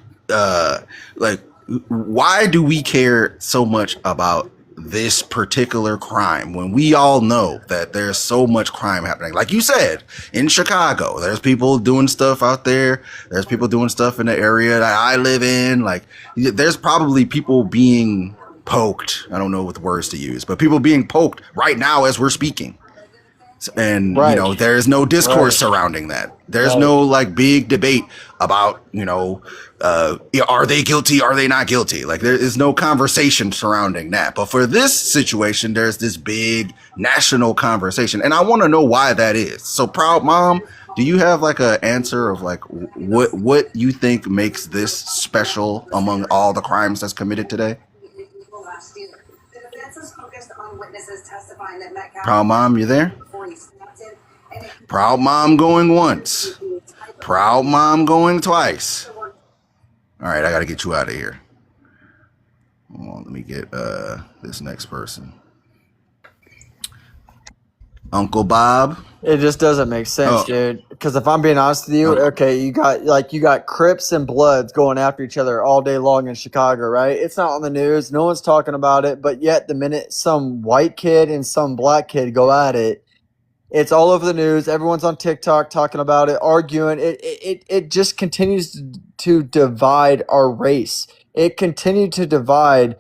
like why do we care so much about this particular crime when we all know that there's so much crime happening? Like you said, in Chicago, there's people doing stuff out there. There's people doing stuff in the area that I live in. Like, there's probably people being poked. I don't know what words to use, but people being poked right now as we're speaking. And Right. there's no discourse Right. surrounding that. There's Right. no like big debate about are they guilty, are they not guilty. Like, there is no conversation surrounding that. But for this situation, there's this big national conversation, and I want to know why that is. So, Proud Mom, do you have like an answer of like what you think makes this special among all the crimes that's committed today? Proud Mom, you there? Proud Mom going once. Proud Mom going twice. All right, I got to get you out of here. Hold on, let me get this next person. Uncle Bob. It just doesn't make sense, Oh. dude. Because if I'm being honest with you, okay, you got Crips and Bloods going after each other all day long in Chicago, right? It's not on the news, no one's talking about it, but yet the minute some white kid and some black kid go at it, it's all over the news. Everyone's on TikTok talking about it, arguing. It just continues to divide our race. It continued to divide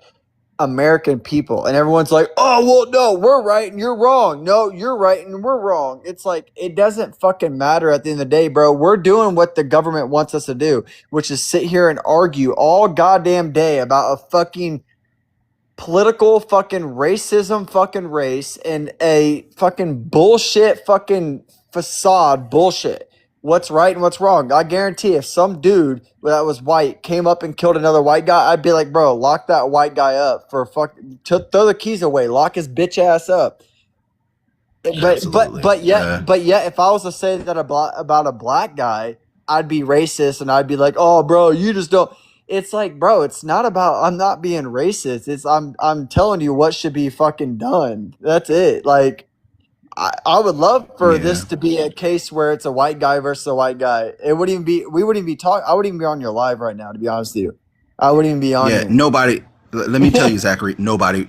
American people, and everyone's like, oh well, no, we're right and you're wrong. No, you're right and we're wrong. It's like, it doesn't fucking matter at the end of the day, bro. We're doing what the government wants us to do, which is sit here and argue all goddamn day about a fucking political fucking racism fucking race and a fucking bullshit fucking facade bullshit. What's right and what's wrong? I guarantee if some dude that was white came up and killed another white guy, I'd be like, bro, lock that white guy up for throw the keys away, lock his bitch ass up. Absolutely. But yet, if I was to say that about a black guy, I'd be racist and I'd be like, oh, bro, you just don't. It's like, bro, it's not about I'm not being racist. It's I'm telling you what should be fucking done. That's it. Like, I would love for this to be a case where it's a white guy versus a white guy. It wouldn't even be. We wouldn't even be talking. I wouldn't even be on your live right now, to be honest with you. I wouldn't even be on. Yeah, here. nobody. Let me tell you, Zachary. Nobody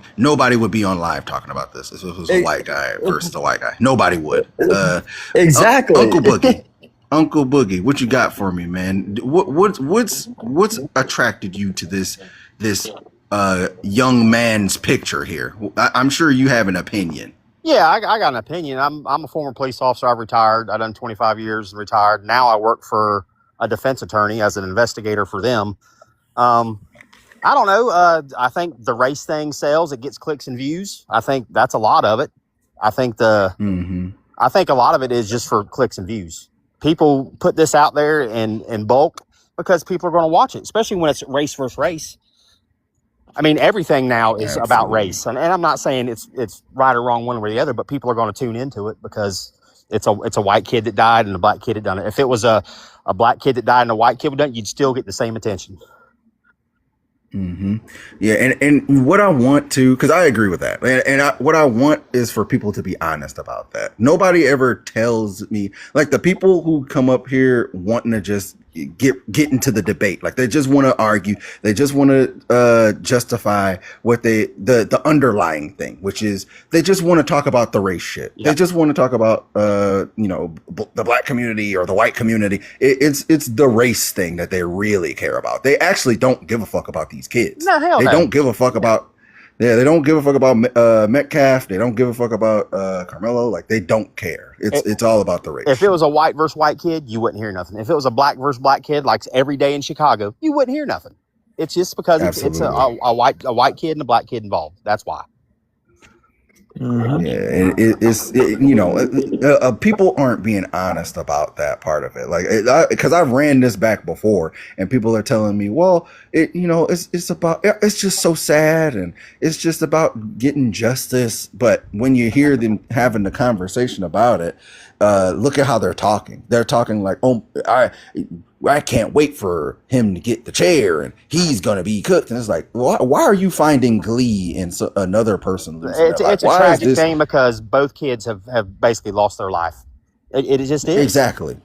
would be on live talking about this if it was a white guy versus a white guy. Nobody would. Exactly. Uncle Boogie. Uncle Boogie, what you got for me, man? What's attracted you to this young man's picture here? I'm sure you have an opinion. Yeah, I got an opinion. I'm a former police officer. I've retired. I've done 25 years and retired. Now I work for a defense attorney as an investigator for them. Um, I don't know. I think the race thing sells. It gets clicks and views. I think that's a lot of it. I think I think a lot of it is just for clicks and views. People put this out there in bulk because people are going to watch it, especially when it's race versus race. I mean, everything now is about race, and I'm not saying it's right or wrong one way or the other, but people are going to tune into it because it's a white kid that died and a black kid that done it. If it was a black kid that died and a white kid that done it, you'd still get the same attention. Yeah, and what I want to, because I agree with that, what I want is for people to be honest about that. Nobody ever tells me, like, the people who come up here wanting to just get into the debate, like they just want to argue, they just want to justify what the underlying thing, which is they just want to talk about the race shit. Yep. They just want to talk about the black community or the white community. It's the race thing that they really care about. They actually don't give a fuck about these kids. No, hell they no. don't give a fuck about. Yeah, they don't give a fuck about Metcalf. They don't give a fuck about Karmelo. Like, they don't care. It's all about the race. If it was a white versus white kid, you wouldn't hear nothing. If it was a black versus black kid, like every day in Chicago, you wouldn't hear nothing. It's just because it's a white kid and a black kid involved. That's why. Yeah, people aren't being honest about that part of it. Like, because I've ran this back before, and people are telling me, well, it's just so sad, and it's just about getting justice. But when you hear them having the conversation about it, look at how they're talking. They're talking like, oh, I can't wait for him to get the chair and he's going to be cooked. And it's like, why are you finding glee in another person losing It's a tragic thing because both kids have basically lost their life. It just is. Exactly.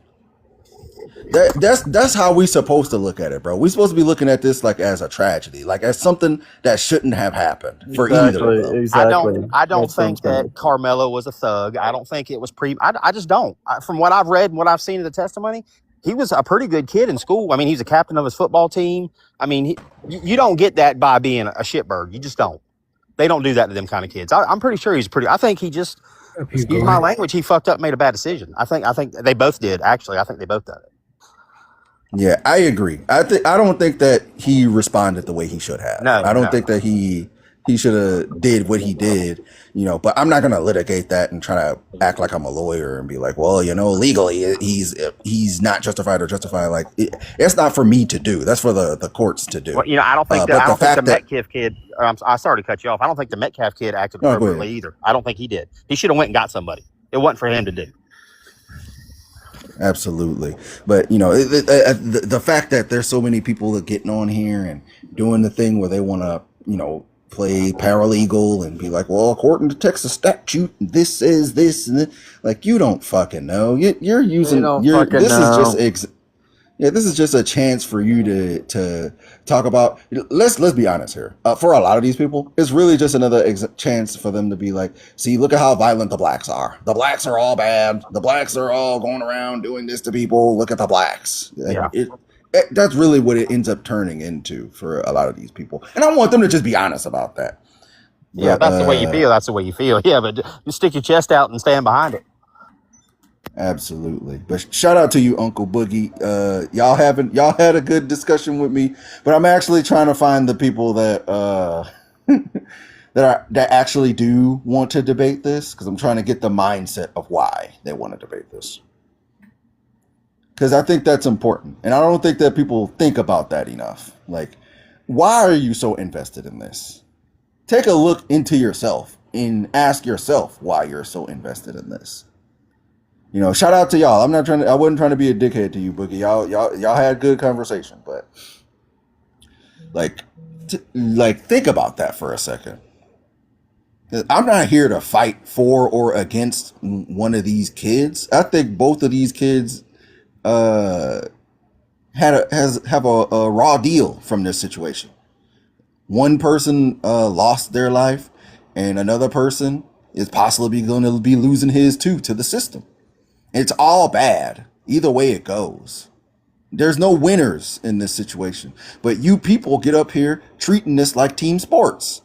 That's how we supposed to look at it, bro. We're supposed to be looking at this like as a tragedy, like as something that shouldn't have happened for either of them. Exactly. I don't think that Karmelo was a thug. I don't think it was I just don't. From what I've read and what I've seen in the testimony, he was a pretty good kid in school. I mean, he's a captain of his football team. I mean, you don't get that by being a shitbird. You just don't. They don't do that to them kind of kids. I'm pretty sure I think he just, excuse my language, he fucked up, made a bad decision. I think they both did, actually. I think they both did it. Yeah, I agree. I don't think that he responded the way he should have. No, I don't think that he should have did what he did, but I'm not going to litigate that and try to act like I'm a lawyer and be like, well, legally he's not justified or justified. Like, it's not for me to do. That's for the courts to do. Well, I don't think the Metcalf kid, I started to cut you off. I don't think the Metcalf kid acted appropriately either. I don't think he did. He should have went and got somebody. It wasn't for him to do. Absolutely. But, the fact that there's so many people that getting on here and doing the thing where they want to, play paralegal and be like, well, according to Texas statute, this says this and this. Like, you don't fucking know. You're using this is just a chance for you to talk about. Let's be honest here. For a lot of these people, it's really just another chance for them to be like, see, look at how violent the blacks are. The blacks are all bad. The blacks are all going around doing this to people. Look at the blacks. Yeah. That's really what it ends up turning into for a lot of these people. And I want them to just be honest about that. Yeah, that's the way you feel. That's the way you feel. Yeah, but you stick your chest out and stand behind it. Absolutely. But shout out to you, Uncle Boogie. Y'all had a good discussion with me, but I'm actually trying to find the people that that actually do want to debate this, because I'm trying to get the mindset of why they want to debate this. Because I think that's important. And I don't think that people think about that enough. Like, why are you so invested in this? Take a look into yourself and ask yourself why you're so invested in this. Shout out to y'all. I wasn't trying to be a dickhead to you, Boogie. Y'all had good conversation, but think about that for a second. I'm not here to fight for or against one of these kids. I think both of these kids have a raw deal from this situation. One person lost their life, and another person is possibly going to be losing his too to the system. It's all bad. Either way it goes. There's no winners in this situation. But you people get up here treating this like team sports.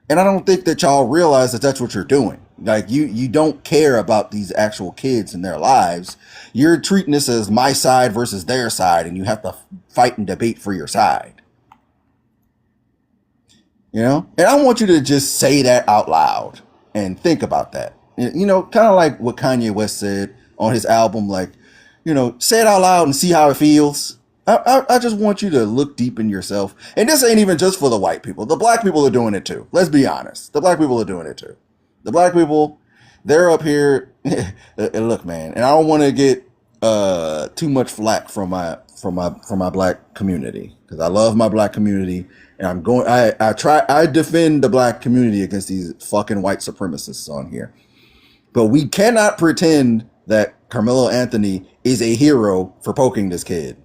And I don't think that y'all realize that that's what you're doing. Like you don't care about these actual kids and their lives. You're treating this as my side versus their side, and you have to fight and debate for your side. You know? And I want you to just say that out loud and think about that. You know, kind of like what Kanye West said on his album, like, you know, say it out loud and see how it feels. I just want you to look deep in yourself. And this ain't even just for the white people. The black people are doing it too. Let's be honest. The black people are doing it too. The black people, they're up here. And look, man, and I don't want to get too much flack from my black community, because I love my black community, and I defend the black community against these fucking white supremacists on here. But we cannot pretend that Carmelo Anthony is a hero for poking this kid.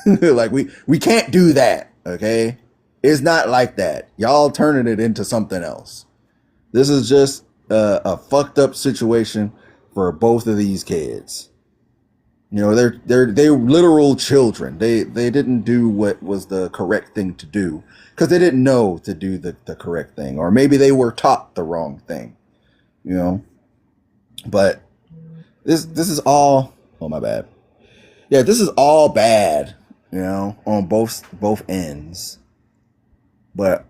Like we can't do that, okay? It's not like that. Y'all turning it into something else. This is just a fucked up situation for both of these kids. You know, they're literal children. They didn't do what was the correct thing to do because they didn't know to do the correct thing, or maybe they were taught the wrong thing. You know, but this is all. Oh, my bad. Yeah, this is all bad. You know, on both ends. But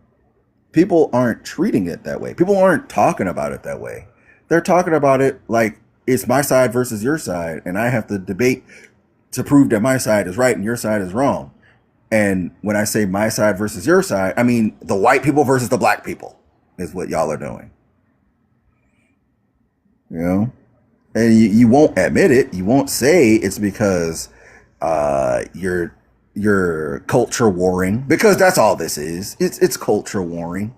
people aren't treating it that way. People aren't talking about it that way. They're talking about it like it's my side versus your side, and I have to debate to prove that my side is right and your side is wrong. And when I say my side versus your side, I mean the white people versus the black people is what y'all are doing. You know? And you won't admit it. You won't say it's because you're culture warring, because that's all this is. It's culture warring.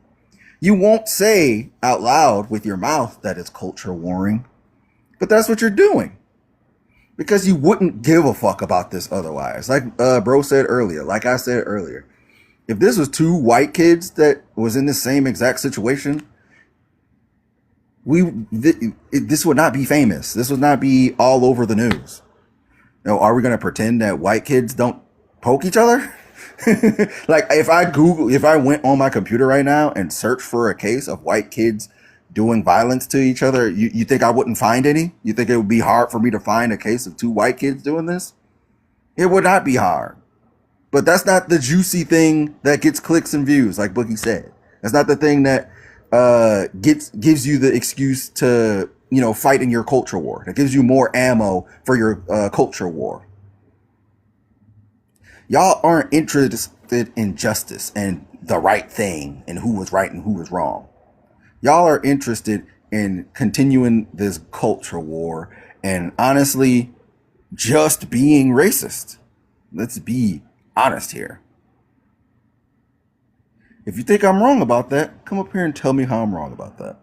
You won't say out loud with your mouth that it's culture warring, but that's what you're doing, because you wouldn't give a fuck about this otherwise. Like bro said earlier, like I said earlier, if this was two white kids that was in the same exact situation, this would not be famous. This would not be all over the news. You know, are we going to pretend that white kids don't poke each other? Like if I went on my computer right now and searched for a case of white kids doing violence to each other, you think I wouldn't find any? You think it would be hard for me to find a case of two white kids doing this? It would not be hard. But that's not the juicy thing that gets clicks and views, like Boogie said. That's not the thing that gives you the excuse to, you know, fight in your culture war. That gives you more ammo for your culture war. Y'all aren't interested in justice and the right thing and who was right and who was wrong. Y'all are interested in continuing this culture war and honestly just being racist. Let's be honest here. If you think I'm wrong about that, come up here and tell me how I'm wrong about that.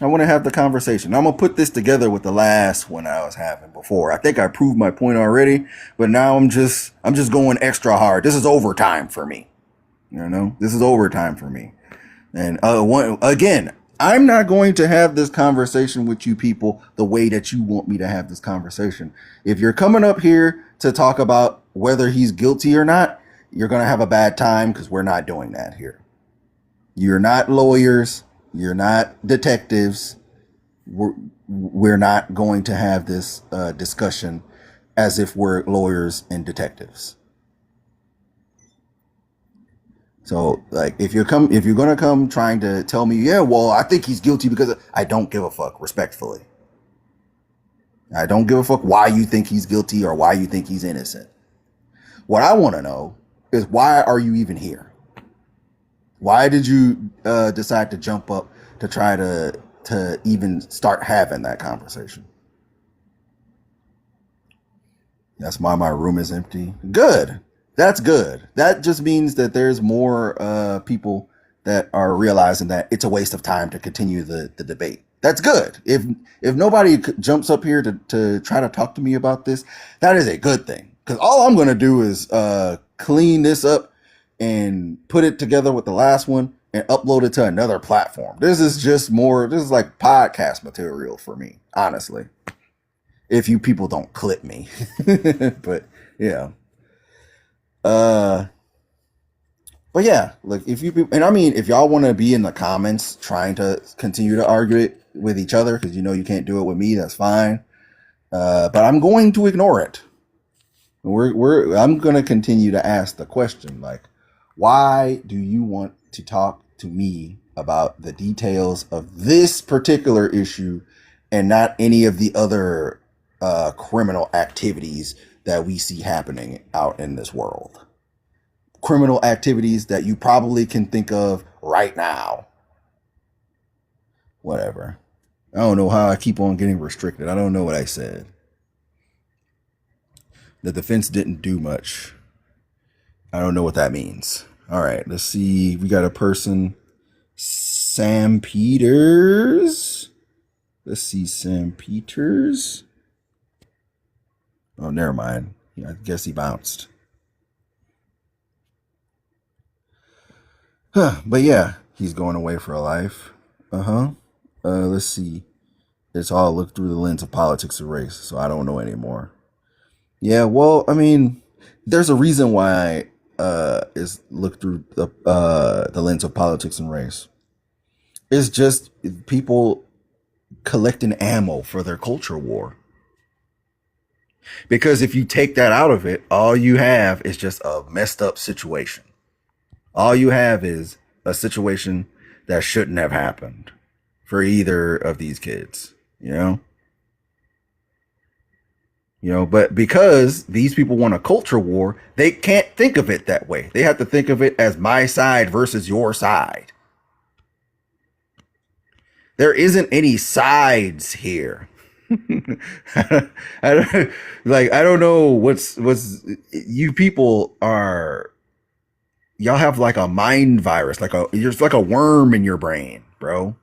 I want to have the conversation. I'm going to put this together with the last one I was having before. I think I proved my point already, but now I'm just going extra hard. This is overtime for me. You know, this is overtime for me. And again, I'm not going to have this conversation with you people the way that you want me to have this conversation. If you're coming up here to talk about whether he's guilty or not, you're going to have a bad time, because we're not doing that here. You're not lawyers. You're not detectives. We're not going to have this discussion as if we're lawyers and detectives. So, like, if you're gonna come trying to tell me, yeah, well, I think he's guilty because I don't give a fuck, respectfully. I don't give a fuck why you think he's guilty or why you think he's innocent. What I want to know is, why are you even here? Why did you decide to jump up to try to even start having that conversation? That's why my room is empty. Good. That's good. That just means that there's more people that are realizing that it's a waste of time to continue the debate. That's good. If nobody jumps up here to try to talk to me about this, that is a good thing. Because all I'm going to do is clean this up and put it together with the last one and upload it to another platform. This is like podcast material for me, honestly. If you people don't clip me. But yeah. But yeah, like if you and I mean, if y'all want to be in the comments trying to continue to argue it with each other because you know you can't do it with me, that's fine. But I'm going to ignore it. I'm going to continue to ask the question, like, why do you want to talk to me about the details of this particular issue and not any of the other criminal activities that we see happening out in this world? Criminal activities that you probably can think of right now. Whatever. I don't know how I keep on getting restricted. I don't know what I said. The defense didn't do much. I don't know what that means. All right, let's see. We got a person, Sam Peters. Let's see, Sam Peters. Oh, never mind. Yeah, I guess he bounced. But yeah, he's going away for a life. Let's see. It's all looked through the lens of politics and race, so I don't know anymore. Yeah, well, I mean, there's a reason why it's looked through the lens of politics and race. It's just people collecting ammo for their culture war. Because if you take that out of it, all you have is just a messed up situation. All you have is a situation that shouldn't have happened for either of these kids, you know? But because these people want a culture war, they can't think of it that way. They have to think of it as my side versus your side. There isn't any sides here. I don't know what's you people are. Y'all have like a mind virus, you're like a worm in your brain, bro.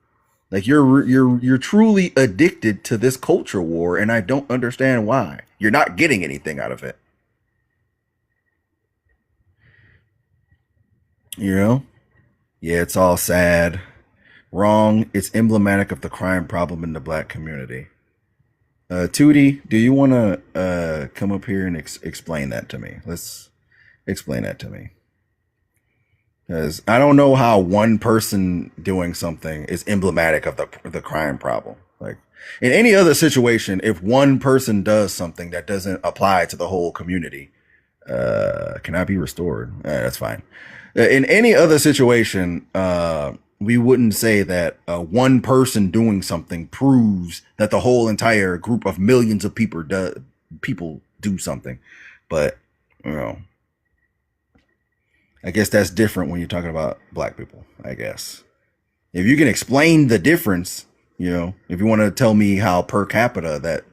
Like you're truly addicted to this culture war, and I don't understand why. You're not getting anything out of it. Yeah, it's all sad. Wrong. It's emblematic of the crime problem in the black community. Tootie, do you want to come up here and explain that to me? Let's explain that to me. Because I don't know how one person doing something is emblematic of the crime problem. Like in any other situation, if one person does something that doesn't apply to the whole community, can I be restored? That's fine. In any other situation, we wouldn't say that one person doing something proves that the whole entire group of millions of people do something. But I guess that's different when you're talking about black people, I guess. If you can explain the difference, if you want to tell me how per capita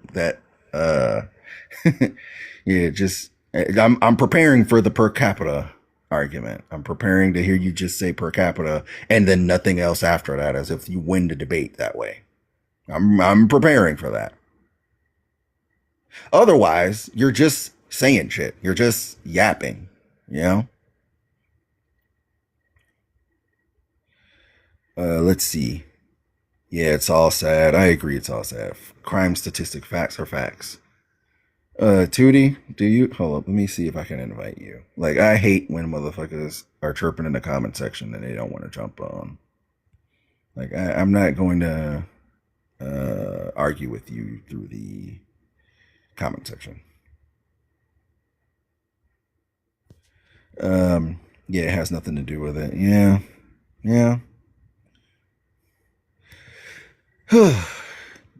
I'm preparing for the per capita argument. I'm preparing to hear you just say per capita and then nothing else after that, as if you win the debate that way. I'm preparing for that. Otherwise, you're just saying shit. You're just yapping, Let's see. Yeah, it's all sad. I agree, it's all sad. Crime statistic, facts are facts. Tootie, hold up, let me see if I can invite you. Like, I hate when motherfuckers are chirping in the comment section and they don't want to jump on. Like, I'm not going to argue with you through the comment section. Yeah, it has nothing to do with it. Yeah.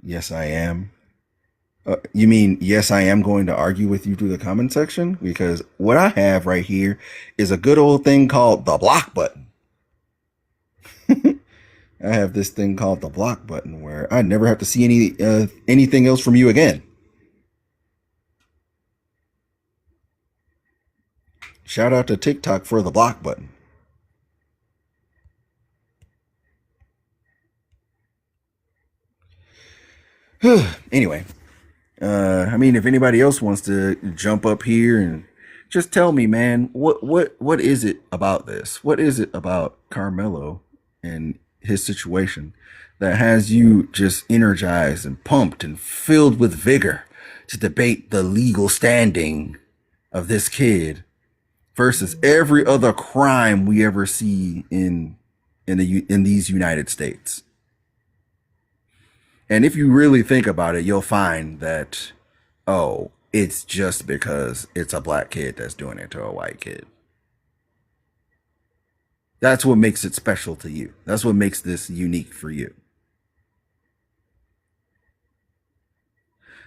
Yes, I am. You mean, yes, I am going to argue with you through the comment section? Because what I have right here is a good old thing called the block button. I have this thing called the block button where I never have to see anything else from you again. Shout out to TikTok for the block button. Anyway, I mean, if anybody else wants to jump up here and just tell me, man, what is it about this? What is it about Karmelo and his situation that has you just energized and pumped and filled with vigor to debate the legal standing of this kid versus every other crime we ever see in these United States. And if you really think about it, you'll find that, oh, it's just because it's a black kid that's doing it to a white kid. That's what makes it special to you. That's what makes this unique for you.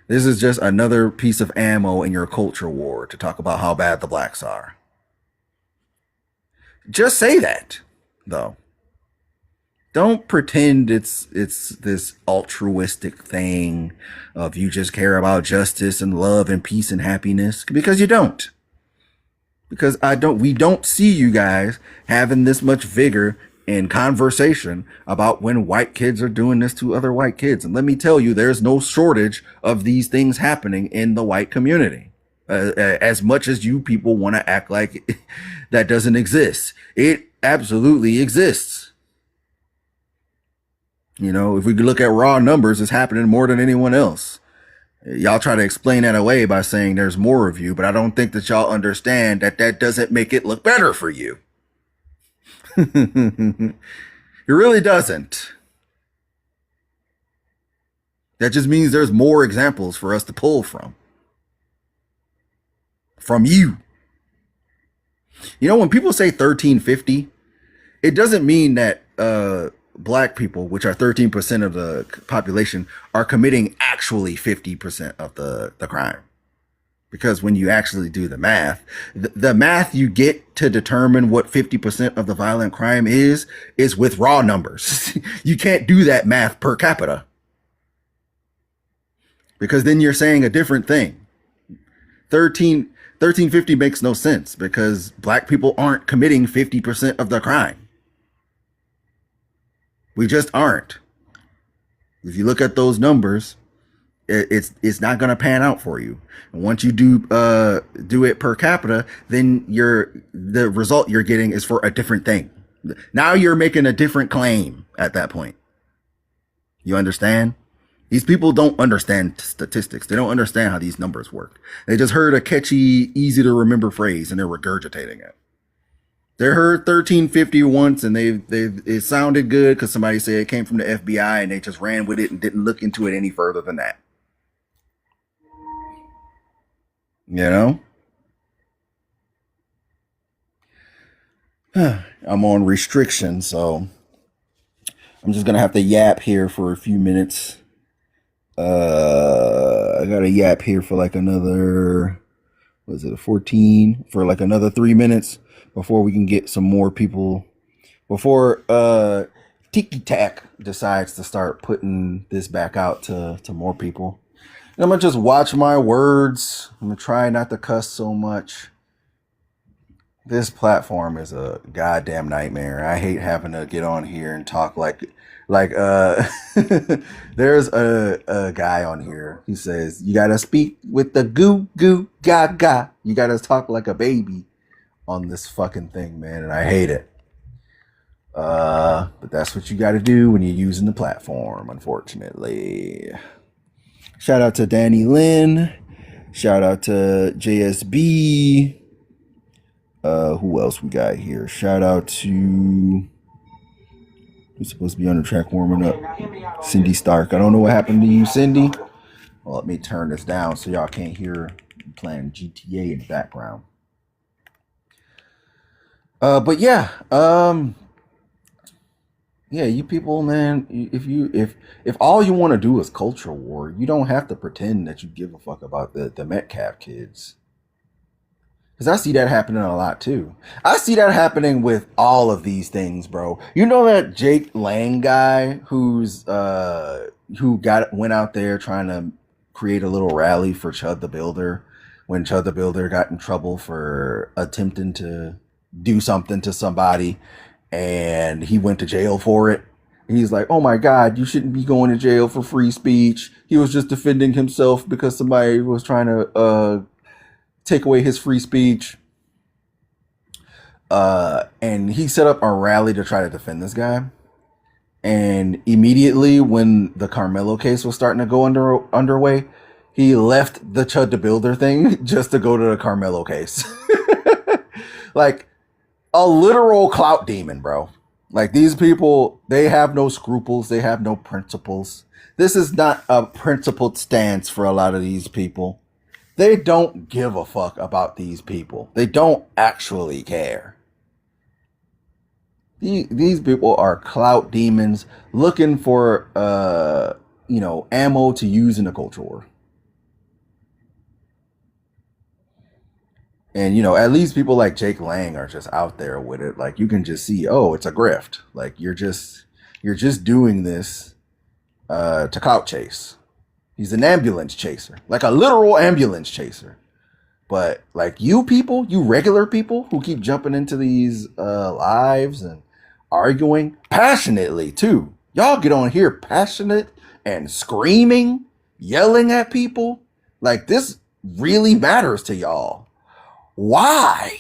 This is just another piece of ammo in your culture war to talk about how bad the blacks are. Just say that, though. Don't pretend it's this altruistic thing of you just care about justice and love and peace and happiness, because you don't. Because we don't see you guys having this much vigor in conversation about when white kids are doing this to other white kids. And let me tell you, there's no shortage of these things happening in the white community. As much as you people want to act like that doesn't exist, it absolutely exists. You know, if we could look at raw numbers, it's happening more than anyone else. Y'all try to explain that away by saying there's more of you, but I don't think that y'all understand that that doesn't make it look better for you. It really doesn't. That just means there's more examples for us to pull from. From you. You know, when people say 1350, it doesn't mean that black people, which are 13% of the population, are committing actually 50% of the crime. Because when you actually do the math, the math you get to determine what 50% of the violent crime is with raw numbers. You can't do that math per capita. Because then you're saying a different thing. 1350 makes no sense because black people aren't committing 50% of the crime. We just aren't. If you look at those numbers, it's not going to pan out for you. And once you do it per capita, then the result you're getting is for a different thing. Now you're making a different claim at that point. You understand? These people don't understand statistics. They don't understand how these numbers work. They just heard a catchy, easy to remember phrase and they're regurgitating it. They heard 1350 once and it sounded good because somebody said it came from the FBI and they just ran with it and didn't look into it any further than that. You know? I'm on restriction, so I'm just going to have to yap here for a few minutes. I got a yap here for like another, 14? For like another 3 minutes before we can get some more people, before Tiki Tack decides to start putting this back out to more people. And I'm going to just watch my words. I'm going to try not to cuss so much. This platform is a goddamn nightmare. I hate having to get on here and talk like there's a guy on here. He says, you got to speak with the goo goo gaga. You got to talk like a baby on this fucking thing, man. And I hate it. But that's what you got to do when you're using the platform, unfortunately. Shout out to Danny Lynn. Shout out to JSB. Who else we got here? Shout out to, who's supposed to be on the track warming up? Cindy Stark. I don't know what happened to you, Cindy. Well, let me turn this down so y'all can't hear me playing GTA in the background. But yeah, yeah, you people, man, if all you want to do is culture war, you don't have to pretend that you give a fuck about the Metcalf kids. Because I see that happening a lot too. I see that happening with all of these things, bro. You know that Jake Lang guy who went out there trying to create a little rally for Chud the Builder when Chud the Builder got in trouble for attempting to do something to somebody and he went to jail for it. And he's like, oh my God, you shouldn't be going to jail for free speech. He was just defending himself because somebody was trying to take away his free speech. And he set up a rally to try to defend this guy. And immediately when the Karmelo case was starting to go underway, he left the Chud the Builder thing just to go to the Karmelo case. Like a literal clout demon, bro. Like these people, they have no scruples, they have no principles. This is not a principled stance for a lot of these people. They don't give a fuck about these people. They don't actually care. These people are clout demons looking for ammo to use in a culture war. And at least people like Jake Lang are just out there with it. Like you can just see, oh, it's a grift. Like you're just doing this to clout chase. He's an ambulance chaser, like a literal ambulance chaser. But like you people, you regular people who keep jumping into these lives and arguing passionately too. Y'all get on here passionate and screaming, yelling at people. Like this really matters to y'all. Why?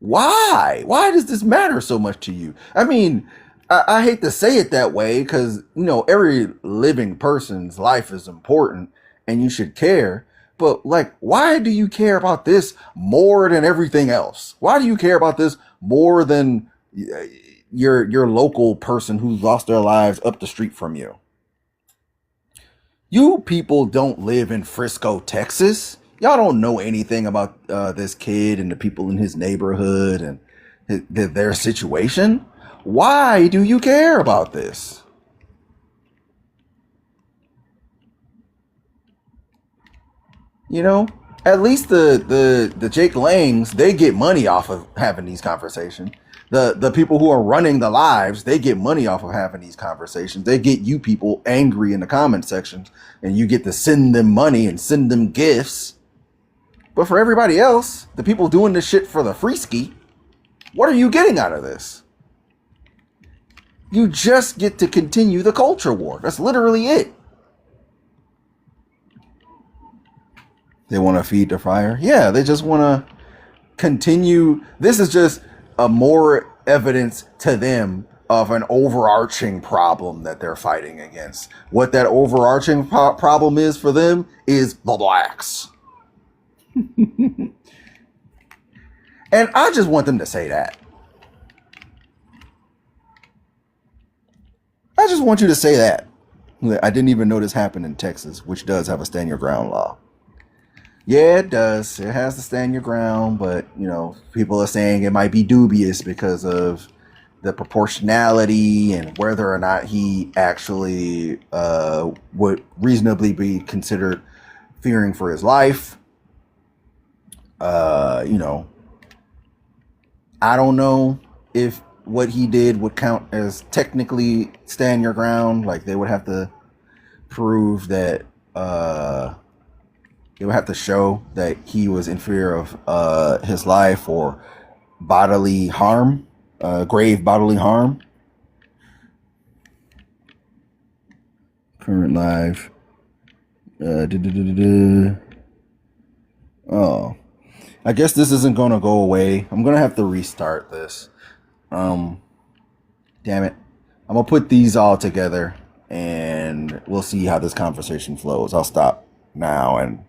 Why does this matter so much to you? I mean, I hate to say it that way because, every living person's life is important and you should care. But like, why do you care about this more than everything else? Why do you care about this more than your local person who lost their lives up the street from you? You people don't live in Frisco, Texas. Y'all don't know anything about this kid and the people in his neighborhood and their situation. Why do you care about this? At least the Jake Langs, they get money off of having these conversations. The people who are running the lives, they get money off of having these conversations. They get you people angry in the comment sections, and you get to send them money and send them gifts. But for everybody else, the people doing this shit for the free ski, what are you getting out of this? You just get to continue the culture war. That's literally it. They want to feed the fire? Yeah, they just want to continue. This is just a more evidence to them of an overarching problem that they're fighting against. What that overarching problem is for them is the blacks. And I just want them to say that. I just want you to say that. I didn't even know this happened in Texas, which does have a stand your ground law. Yeah, it does. It has to stand your ground, but people are saying it might be dubious because of the proportionality and whether or not he actually would reasonably be considered fearing for his life. I don't know if what he did would count as technically stand your ground. Like they would have to prove that they would have to show that he was in fear of his life or bodily harm, grave bodily harm. Current live. Oh, I guess this isn't going to go away. I'm going to have to restart this. Damn it. I'm going to put these all together and we'll see how this conversation flows. I'll stop now and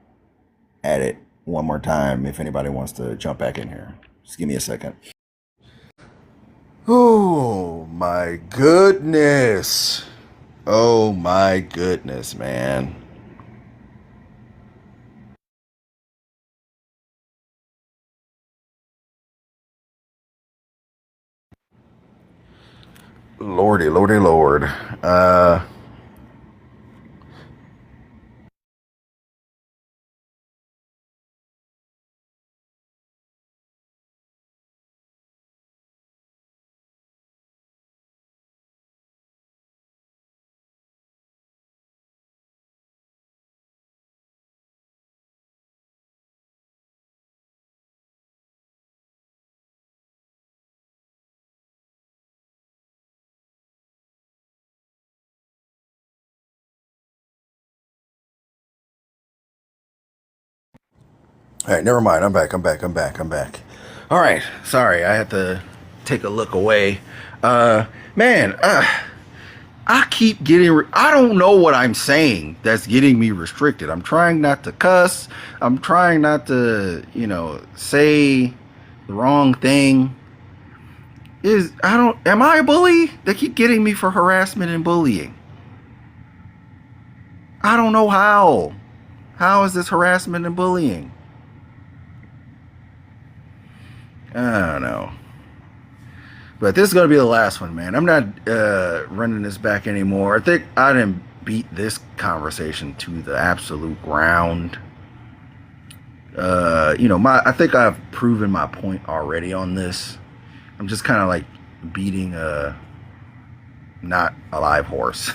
add it one more time if anybody wants to jump back in here. Just give me a second. Oh my goodness. Oh my goodness, man. Lordy, lordy, lord. All right, never mind. I'm back. All right. Sorry, I had to take a look away. Man, I keep getting, I don't know what I'm saying that's getting me restricted. I'm trying not to cuss. I'm trying not to, say the wrong thing. Am I a bully? They keep getting me for harassment and bullying. I don't know how. How is this harassment and bullying? I don't know. But this is going to be the last one, man. I'm not running this back anymore. I think I didn't beat this conversation to the absolute ground. I think I've proven my point already on this. I'm just kind of like beating a not a live horse.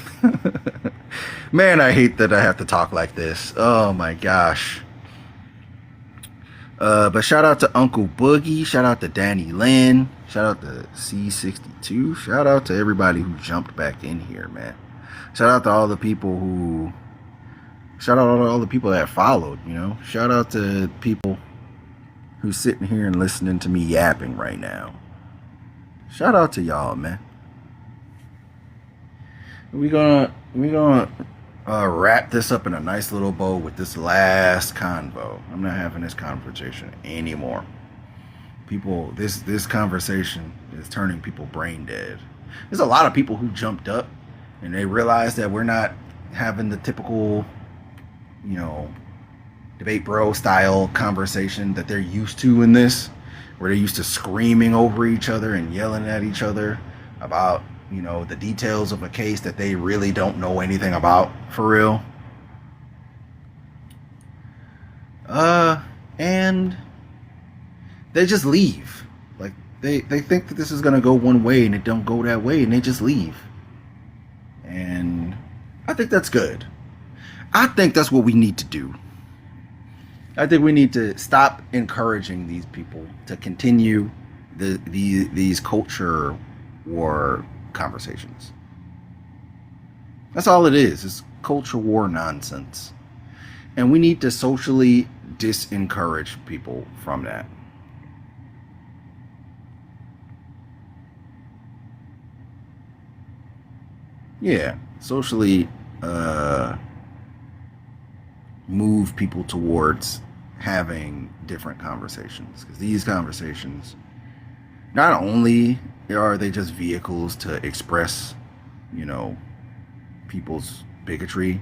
Man, I hate that I have to talk like this. Oh my gosh. But shout out to Uncle Boogie. Shout out to Danny Lynn. Shout out to C62. Shout out to everybody who jumped back in here, man. Shout out to all the people that followed, Shout out to people who's sitting here and listening to me yapping right now. Shout out to y'all, man. We're gonna wrap this up in a nice little bow with this last convo. I'm not having this conversation anymore. People, this conversation is turning people brain dead. There's a lot of people who jumped up and they realized that we're not having the typical, debate bro style conversation that they're used to in this, where they're used to screaming over each other and yelling at each other about, the details of a case that they really don't know anything about for real. And they just leave. Like they think that this is gonna go one way and it don't go that way, and they just leave. And I think that's good. I think that's what we need to do. I think we need to stop encouraging these people to continue these culture war conversations. That's all it is. It's culture war nonsense. And we need to socially disencourage people from that. Yeah, socially move people towards having different conversations, because these conversations, not only are they just vehicles to express, people's bigotry,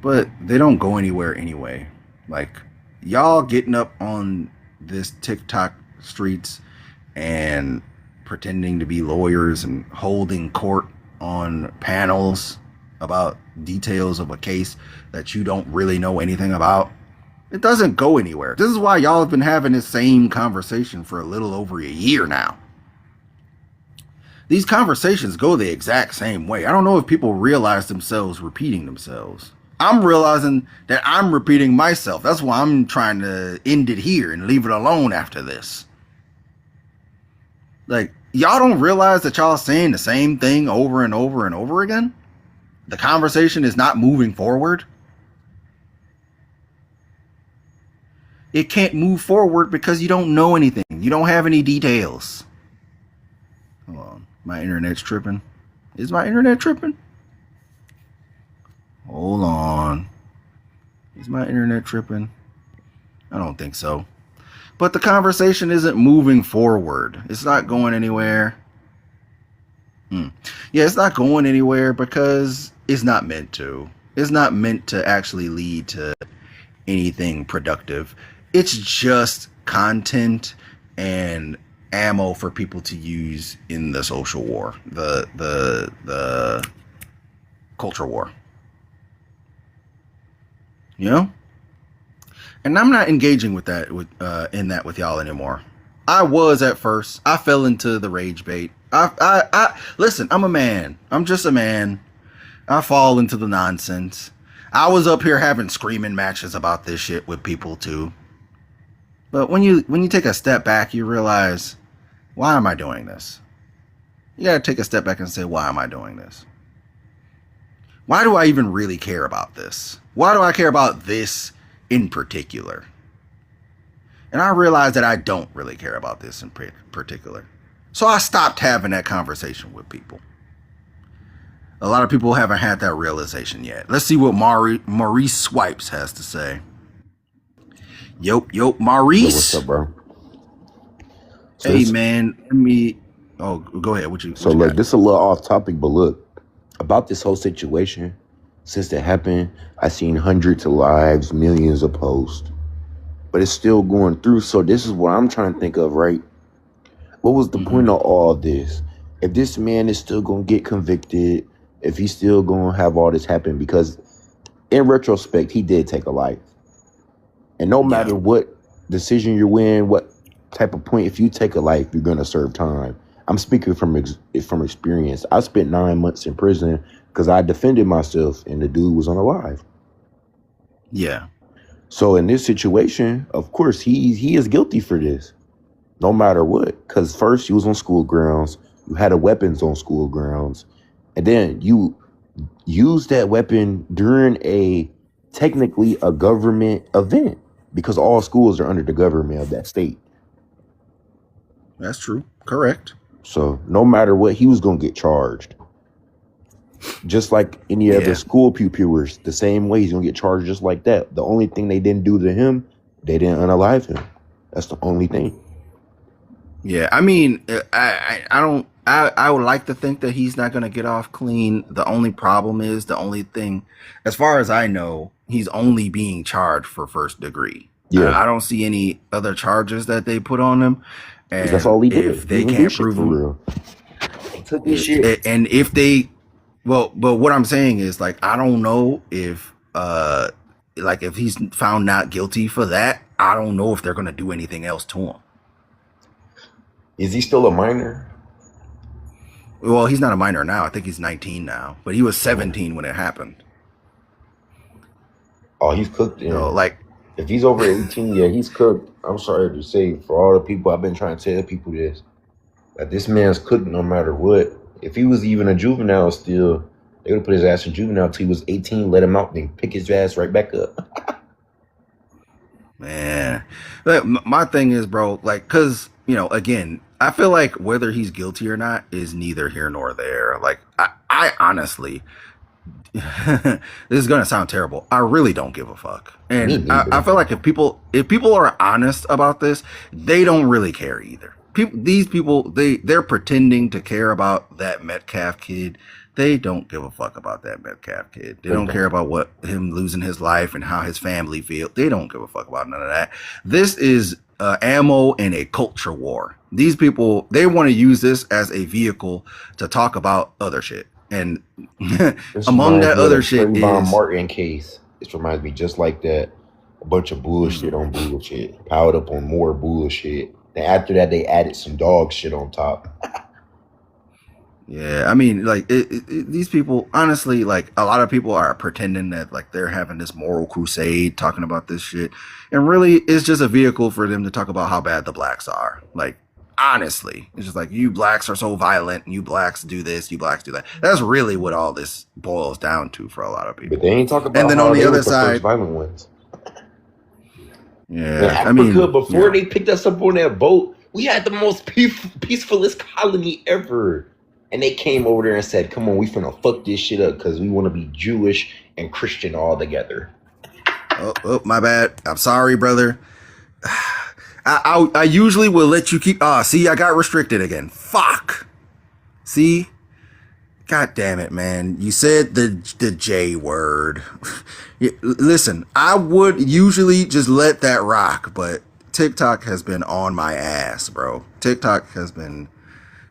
but they don't go anywhere anyway. Like, y'all getting up on this TikTok streets and pretending to be lawyers and holding court on panels about details of a case that you don't really know anything about, it doesn't go anywhere. This is why y'all have been having this same conversation for a little over a year now. These conversations go the exact same way. I don't know if people realize themselves repeating themselves. I'm realizing that I'm repeating myself. That's why I'm trying to end it here and leave it alone after this. Like, y'all don't realize that y'all saying the same thing over and over and over again? The conversation is not moving forward. It can't move forward because you don't know anything. You don't have any details. Hold on. My internet's tripping. Is my internet tripping? Hold on. Is my internet tripping? I don't think so. But the conversation isn't moving forward. It's not going anywhere. Yeah, it's not going anywhere because it's not meant to. It's not meant to actually lead to anything productive. It's just content and ammo for people to use in the social war, the culture war. And I'm not engaging with that with y'all anymore. I was at first. I fell into the rage bait. I listen, I'm a man. I'm just a man. I fall into the nonsense. I was up here having screaming matches about this shit with people too. But when you take a step back, you realize, why am I doing this? You gotta take a step back and say, why am I doing this? Why do I even really care about this? Why do I care about this in particular? And I realized that I don't really care about this in particular. So I stopped having that conversation with people. A lot of people haven't had that realization yet. Let's see what Maurice Swipes has to say. Yo, Maurice. Yo, what's up, bro? So hey, man, let me. Oh, go ahead. What you like, got? this is a little off topic, but look, about this whole situation, since it happened, I've seen hundreds of lives, millions of posts, but it's still going through. So this is what I'm trying to think of, right? What was the point of all this? If this man is still going to get convicted, if he's still going to have all this happen, because in retrospect, he did take a life. And no matter what decision you're in, what type of point, if you take a life, you're going to serve time. I'm speaking from experience. I spent 9 months in prison because I defended myself and the dude was unalive. Yeah. So in this situation, of course, he is guilty for this, no matter what. Because first, you was on school grounds. You had weapons on school grounds. And then you used that weapon during technically a government event, because all schools are under the government of that state. That's true. Correct. So no matter what, he was going to get charged. Just like any other school pupils, the same way he's going to get charged just like that. The only thing they didn't do to him, they didn't unalive him. That's the only thing. Yeah, I mean, I would like to think that he's not going to get off clean. The only problem is, the only thing, as far as I know, he's only being charged for first degree. Yeah. I don't see any other charges that they put on him. And that's all he did. If they can't prove him, he took his shit. And if they, but what I'm saying is, like, I don't know if, like, if he's found not guilty for that, I don't know if they're going to do anything else to him. Is he still a minor? Well, he's not a minor now. I think he's 19 now, but he was 17 when it happened. Oh, he's cooked. You know, like, if he's over 18, yeah, he's cooked. I'm sorry to say, for all the people, I've been trying to tell people this, that this man's cooked no matter what. If he was even a juvenile still, they would put his ass in juvenile till he was 18, let him out, then pick his ass right back up. Man, my thing is, bro, like, because, you know, again, I feel like whether he's guilty or not is neither here nor there. Like, I honestly, this is going to sound terrible, I really don't give a fuck. And I feel like if people are honest about this, they don't really care either. These people, they're pretending to care about that Metcalf kid. They don't give a fuck about that Metcalf kid. They don't care about what him losing his life and how his family feel. They don't give a fuck about none of that. This is ammo in a culture war. These people, they want to use this as a vehicle to talk about other shit. And among that other shit is Martin case. This reminds me just like that. A bunch of bullshit on bullshit, piled up on more bullshit. And after that, they added some dog shit on top. Yeah, I mean, like, these people, honestly, like, a lot of people are pretending that, like, they're having this moral crusade talking about this shit. And really, it's just a vehicle for them to talk about how bad the blacks are. Like, honestly, it's just like, you blacks are so violent, and you blacks do this, you blacks do that. That's really what all this boils down to for a lot of people. But they ain't talking about and then how on the they other was the side, first violent ones. Yeah, in Africa, I mean, before they picked us up on that boat, we had the most peacefulest colony ever. And they came over there and said, come on, we finna fuck this shit up because we want to be Jewish and Christian all together. Oh, my bad. I'm sorry, brother. I usually will let you keep. See, I got restricted again. Fuck. See? God damn it, man. You said the J word. Listen, I would usually just let that rock, but TikTok has been on my ass, bro. TikTok has been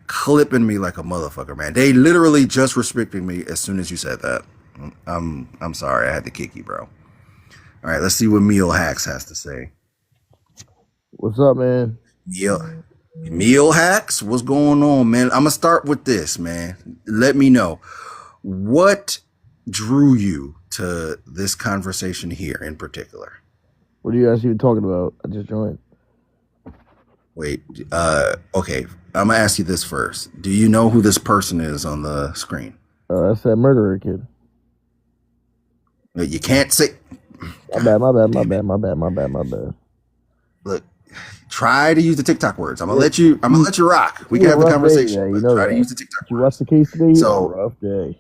clipping me like a motherfucker, man. They literally just restricted me as soon as you said that. I'm sorry, I had to kick you, bro. All right, let's see what Meal Hacks has to say. What's up, man? Meal Hacks, what's going on, man? I'm gonna start with this, man. Let me know what drew you to this conversation here in particular. What are you guys even talking about? I just joined. Wait, okay. I'm gonna ask you this first. Do you know who this person is on the screen? That's that murderer kid. You can't say. My bad. Look, try to use the TikTok words. I'm gonna let you rock. We can have the conversation. Day, you know try that. to use the TikTok Did you words. watch the case today? So, rough day.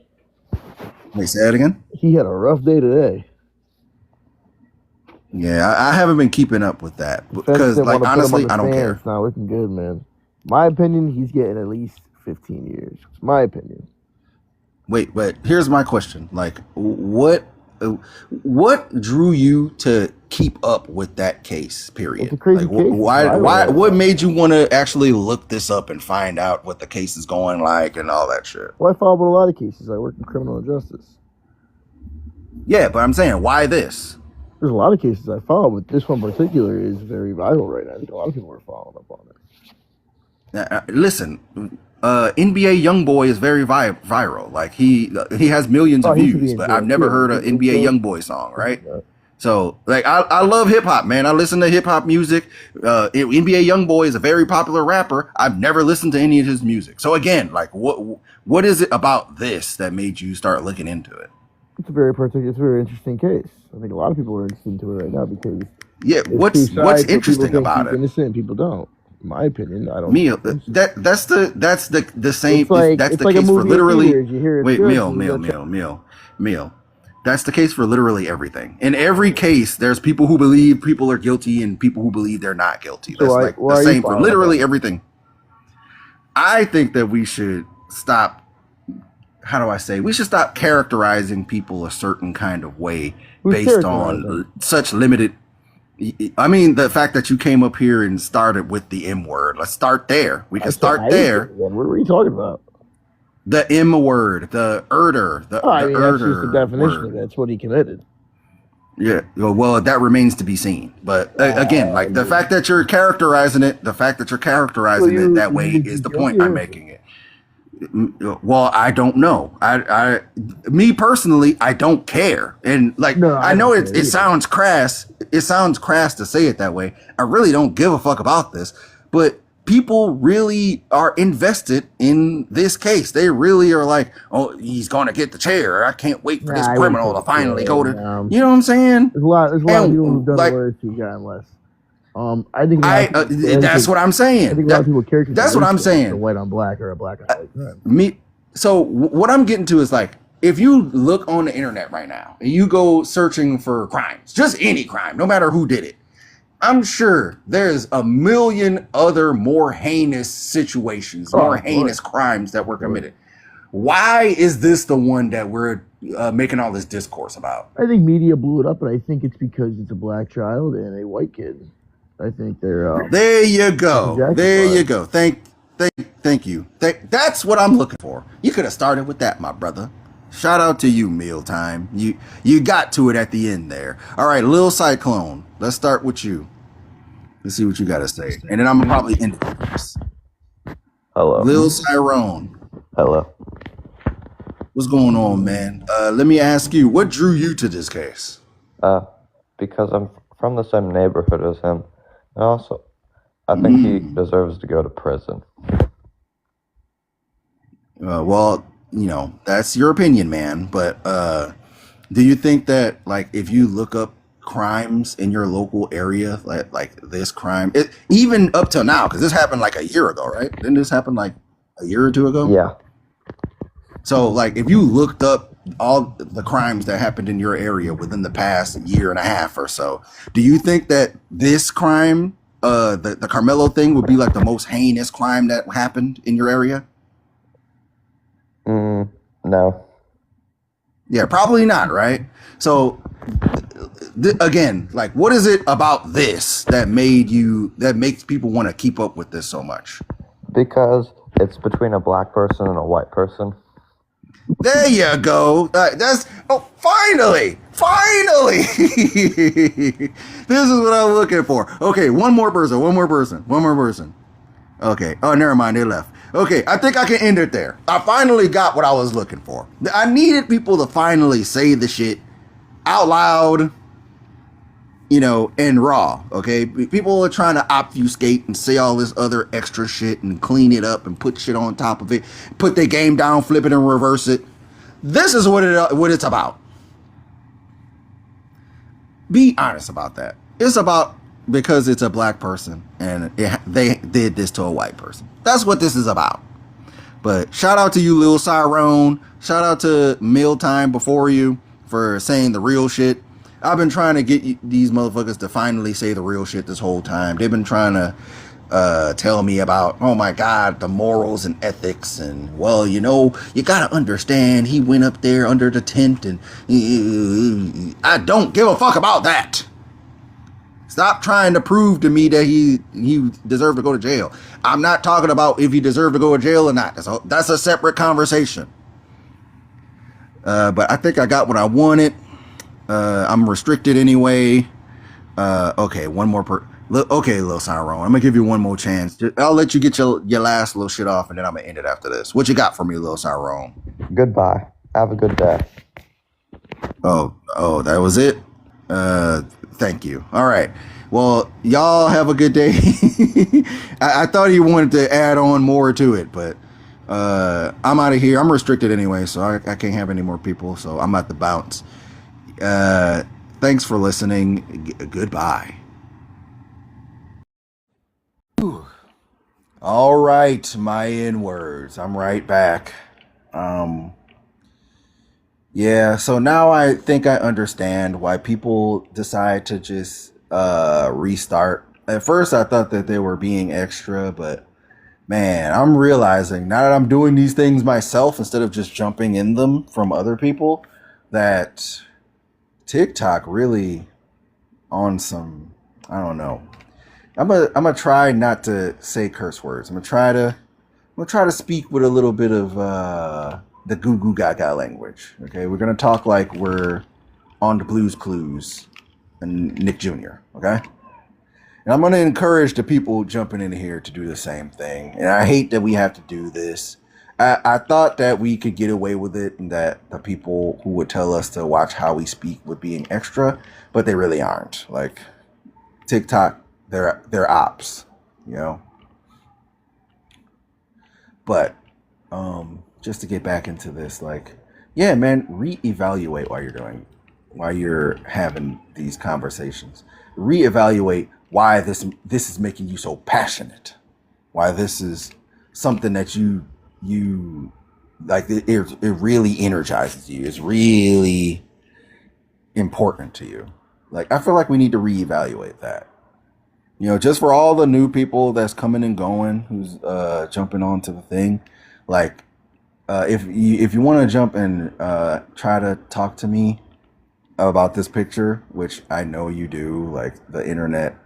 Wait, say that again? He had a rough day today. Yeah, I haven't been keeping up with that The feds because, didn't want like, to put him on honestly, the I don't stand. care. It's not looking good, man. My opinion, he's getting at least 15 years. It's my opinion. Wait, but here's my question: like, what drew you to keep up with that case? Period. It's a crazy Like, case. It's viral right what now. made you want to actually look this up and find out what the case is going like and all that shit? Well, I follow up with a lot of cases. I work in criminal justice. Yeah, but I'm saying, why this? There's a lot of cases I follow, but this one in particular is very viral right now. I think a lot of people are following up on it. Listen, NBA YoungBoy is very viral. Like he has millions of Oh, he should be views, in but jail I've never too. heard an He- NBA he- YoungBoy song, right? So, like, I love hip hop, man. I listen to hip hop music. NBA YoungBoy is a very popular rapper. I've never listened to any of his music. So again, like, what is it about this that made you start looking into it? It's a very particular, it's a very interesting case. I think a lot of people are interested into it right now because Yeah, there's what's two sides, but interesting people think about he's it? innocent and people don't. In my opinion, I don't. Meal, that's the same. It's like That's it's the like a case for movie in literally. theaters. You hear it's Wait, good, meal, so you meal, gotta check- meal. That's the case for literally everything. In every case, there's people who believe people are guilty and people who believe they're not guilty. So That's why- like why the are you same for following literally up? everything. I think that we should stop. How do I say? We should stop characterizing people a certain kind of way Who's based characterizing? on such limited. I mean, the fact that you came up here and started with the M word. Let's start there. We can start there. What are you talking about? The M word, the erder, the Oh, I mean, that's just the erder definition word. of it. That's what he committed. Yeah, well, that remains to be seen. But again, like the fact that you're characterizing it, that way is the point I'm making it. Well, I don't know. Me personally, I don't care. And like, No, I I know don't it, care it either. sounds crass. It sounds crass to say it that way. I really don't give a fuck about this, but people really are invested in this case. They really are like, oh, he's going to get the chair. I can't wait for this Nah, I wouldn't criminal say to finally chair, go to, no. you know what I'm saying? There's a lot of And, people who've done like, worse who've gotten less. I think a lot of people, that's what I'm I saying. think a lot of people characterize That's what I'm saying. a white on black or a black on white crime. What I'm getting to is like, if you look on the internet right now and you go searching for crimes, just any crime, no matter who did it, I'm sure there's a million other more heinous situations, more heinous crimes that were committed. Why is this the one that we're making all this discourse about? I think media blew it up, and I think it's because it's a black child and a white kid. I think they're There you go. Exactly There right. you go. Thank you. That's what I'm looking for. You could have started with that, my brother. Shout out to you, Mealtime. You got to it at the end there. All right, Lil Cyclone. Let's start with you. Let's see what you got to say, and then I'm gonna probably end it with this. Hello. Lil Cyrone. Hello. What's going on, man? Let me ask you, what drew you to this case? Because I'm from the same neighborhood as him. And also, I think he deserves to go to prison. Well, that's your opinion, man. But do you think that, like, if you look up crimes in your local area, like this crime, even up till now, because this happened like a year ago, right? Didn't this happen like a year or two ago? Yeah. So, like, if you looked up all the crimes that happened in your area within the past year and a half or so, do you think that this crime, the Karmelo thing, would be like the most heinous crime that happened in your area? No. Yeah, probably not, right? So, again, like, what is it about this that makes people want to keep up with this so much? Because it's between a black person and a white person. There you go. Finally. This is what I'm looking for. Okay, one more person. Okay. Oh, never mind. They left. Okay, I think I can end it there. I finally got what I was looking for. I needed people to finally say the shit out loud, and raw. Okay, people are trying to obfuscate and say all this other extra shit and clean it up and put shit on top of it, put their game down, flip it and reverse it. This is what it's about. Be honest about that. It's about because it's a black person and they did this to a white person. That's what this is about. But shout out to you, Lil Cyrone. Shout out to Mealtime before you for saying the real shit. I've been trying to get these motherfuckers to finally say the real shit this whole time. They've been trying to tell me about, oh my God, the morals and ethics. And, well, you know, you got to understand he went up there under the tent and I don't give a fuck about that. Stop trying to prove to me that he deserved to go to jail. I'm not talking about if he deserved to go to jail or not. That's a separate conversation. But I think I got what I wanted. I'm restricted anyway. Okay, one more okay, Lil Cyrone. I'm gonna give you one more chance. I'll let you get your last little shit off, and then I'm gonna end it after this. What you got for me, Lil Cyrone? Goodbye. Have a good day. Oh, that was it? Thank you. All right. Well, y'all have a good day. I thought he wanted to add on more to it, but I'm out of here. I'm restricted anyway, so I can't have any more people, so I'm at the bounce. Thanks for listening. Goodbye. Whew. All right, my N-words. I'm right back. Yeah, so now I think I understand why people decide to just restart. At first I thought that they were being extra, but man, I'm realizing now that I'm doing these things myself instead of just jumping in them from other people, that TikTok really on some, I don't know. I'm gonna try not to say curse words. I'm gonna try to speak with a little bit of the goo goo gaga language. Okay, we're gonna talk like we're on the Blues Clues and Nick Jr. Okay, and I'm gonna encourage the people jumping in here to do the same thing. And I hate that we have to do this. I thought that we could get away with it, and that the people who would tell us to watch how we speak would being extra, but they really aren't. Like TikTok, they're ops, you know. But just to get back into this, like, yeah, man, reevaluate while you're having these conversations. Reevaluate why this is making you so passionate. Why this is something that you like. It really energizes you. It's really important to you. Like, I feel like we need to reevaluate that. You know, just for all the new people that's coming and going, who's jumping onto the thing, like, if you want to jump and try to talk to me about this picture, which I know you do, like the internet,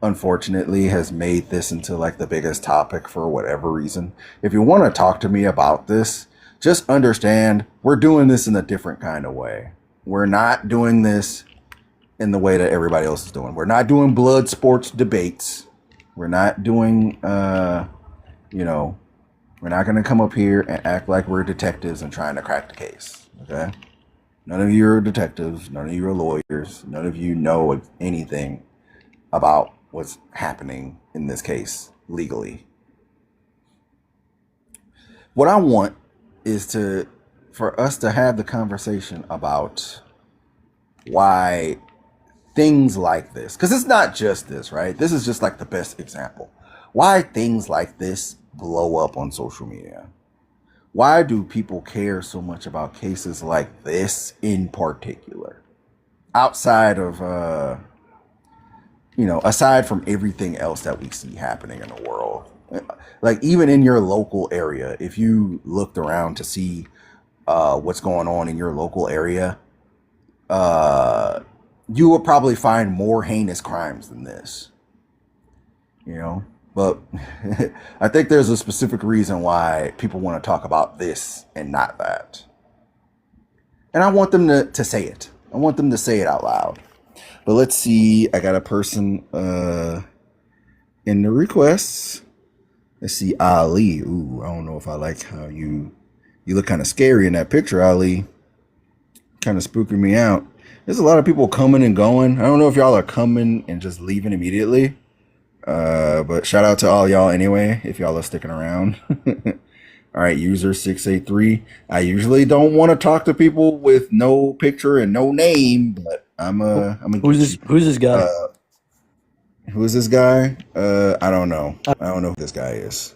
unfortunately, has made this into like the biggest topic for whatever reason. If you want to talk to me about this, just understand we're doing this in a different kind of way. We're not doing this in the way that everybody else is doing. We're not doing blood sports debates. We're not doing, you know, we're not going to come up here and act like we're detectives and trying to crack the case. Okay? None of you are detectives. None of you are lawyers. None of you know anything about what's happening in this case legally. What I want is for us to have the conversation about why things like this, because it's not just this, right? This is just like the best example. Why things like this blow up on social media. Why do people care so much about cases like this in particular? Outside of, you know, aside from everything else that we see happening in the world. Like, even in your local area, if you looked around to see what's going on in your local area, you will probably find more heinous crimes than this, you know. But I think there's a specific reason why people want to talk about this and not that. And I want them to say it. I want them to say it out loud. But let's see. I got a person in the requests. Let's see, Ali. Ooh, I don't know if I like how you look kind of scary in that picture, Ali. Kind of spooking me out. There's a lot of people coming and going. I don't know if y'all are coming and just leaving immediately. But shout out to all y'all anyway, if y'all are sticking around. All right, user 683. I usually don't want to talk to people with no picture and no name, but I'm Who's this guy? who is this guy? I don't know. I don't know who this guy is.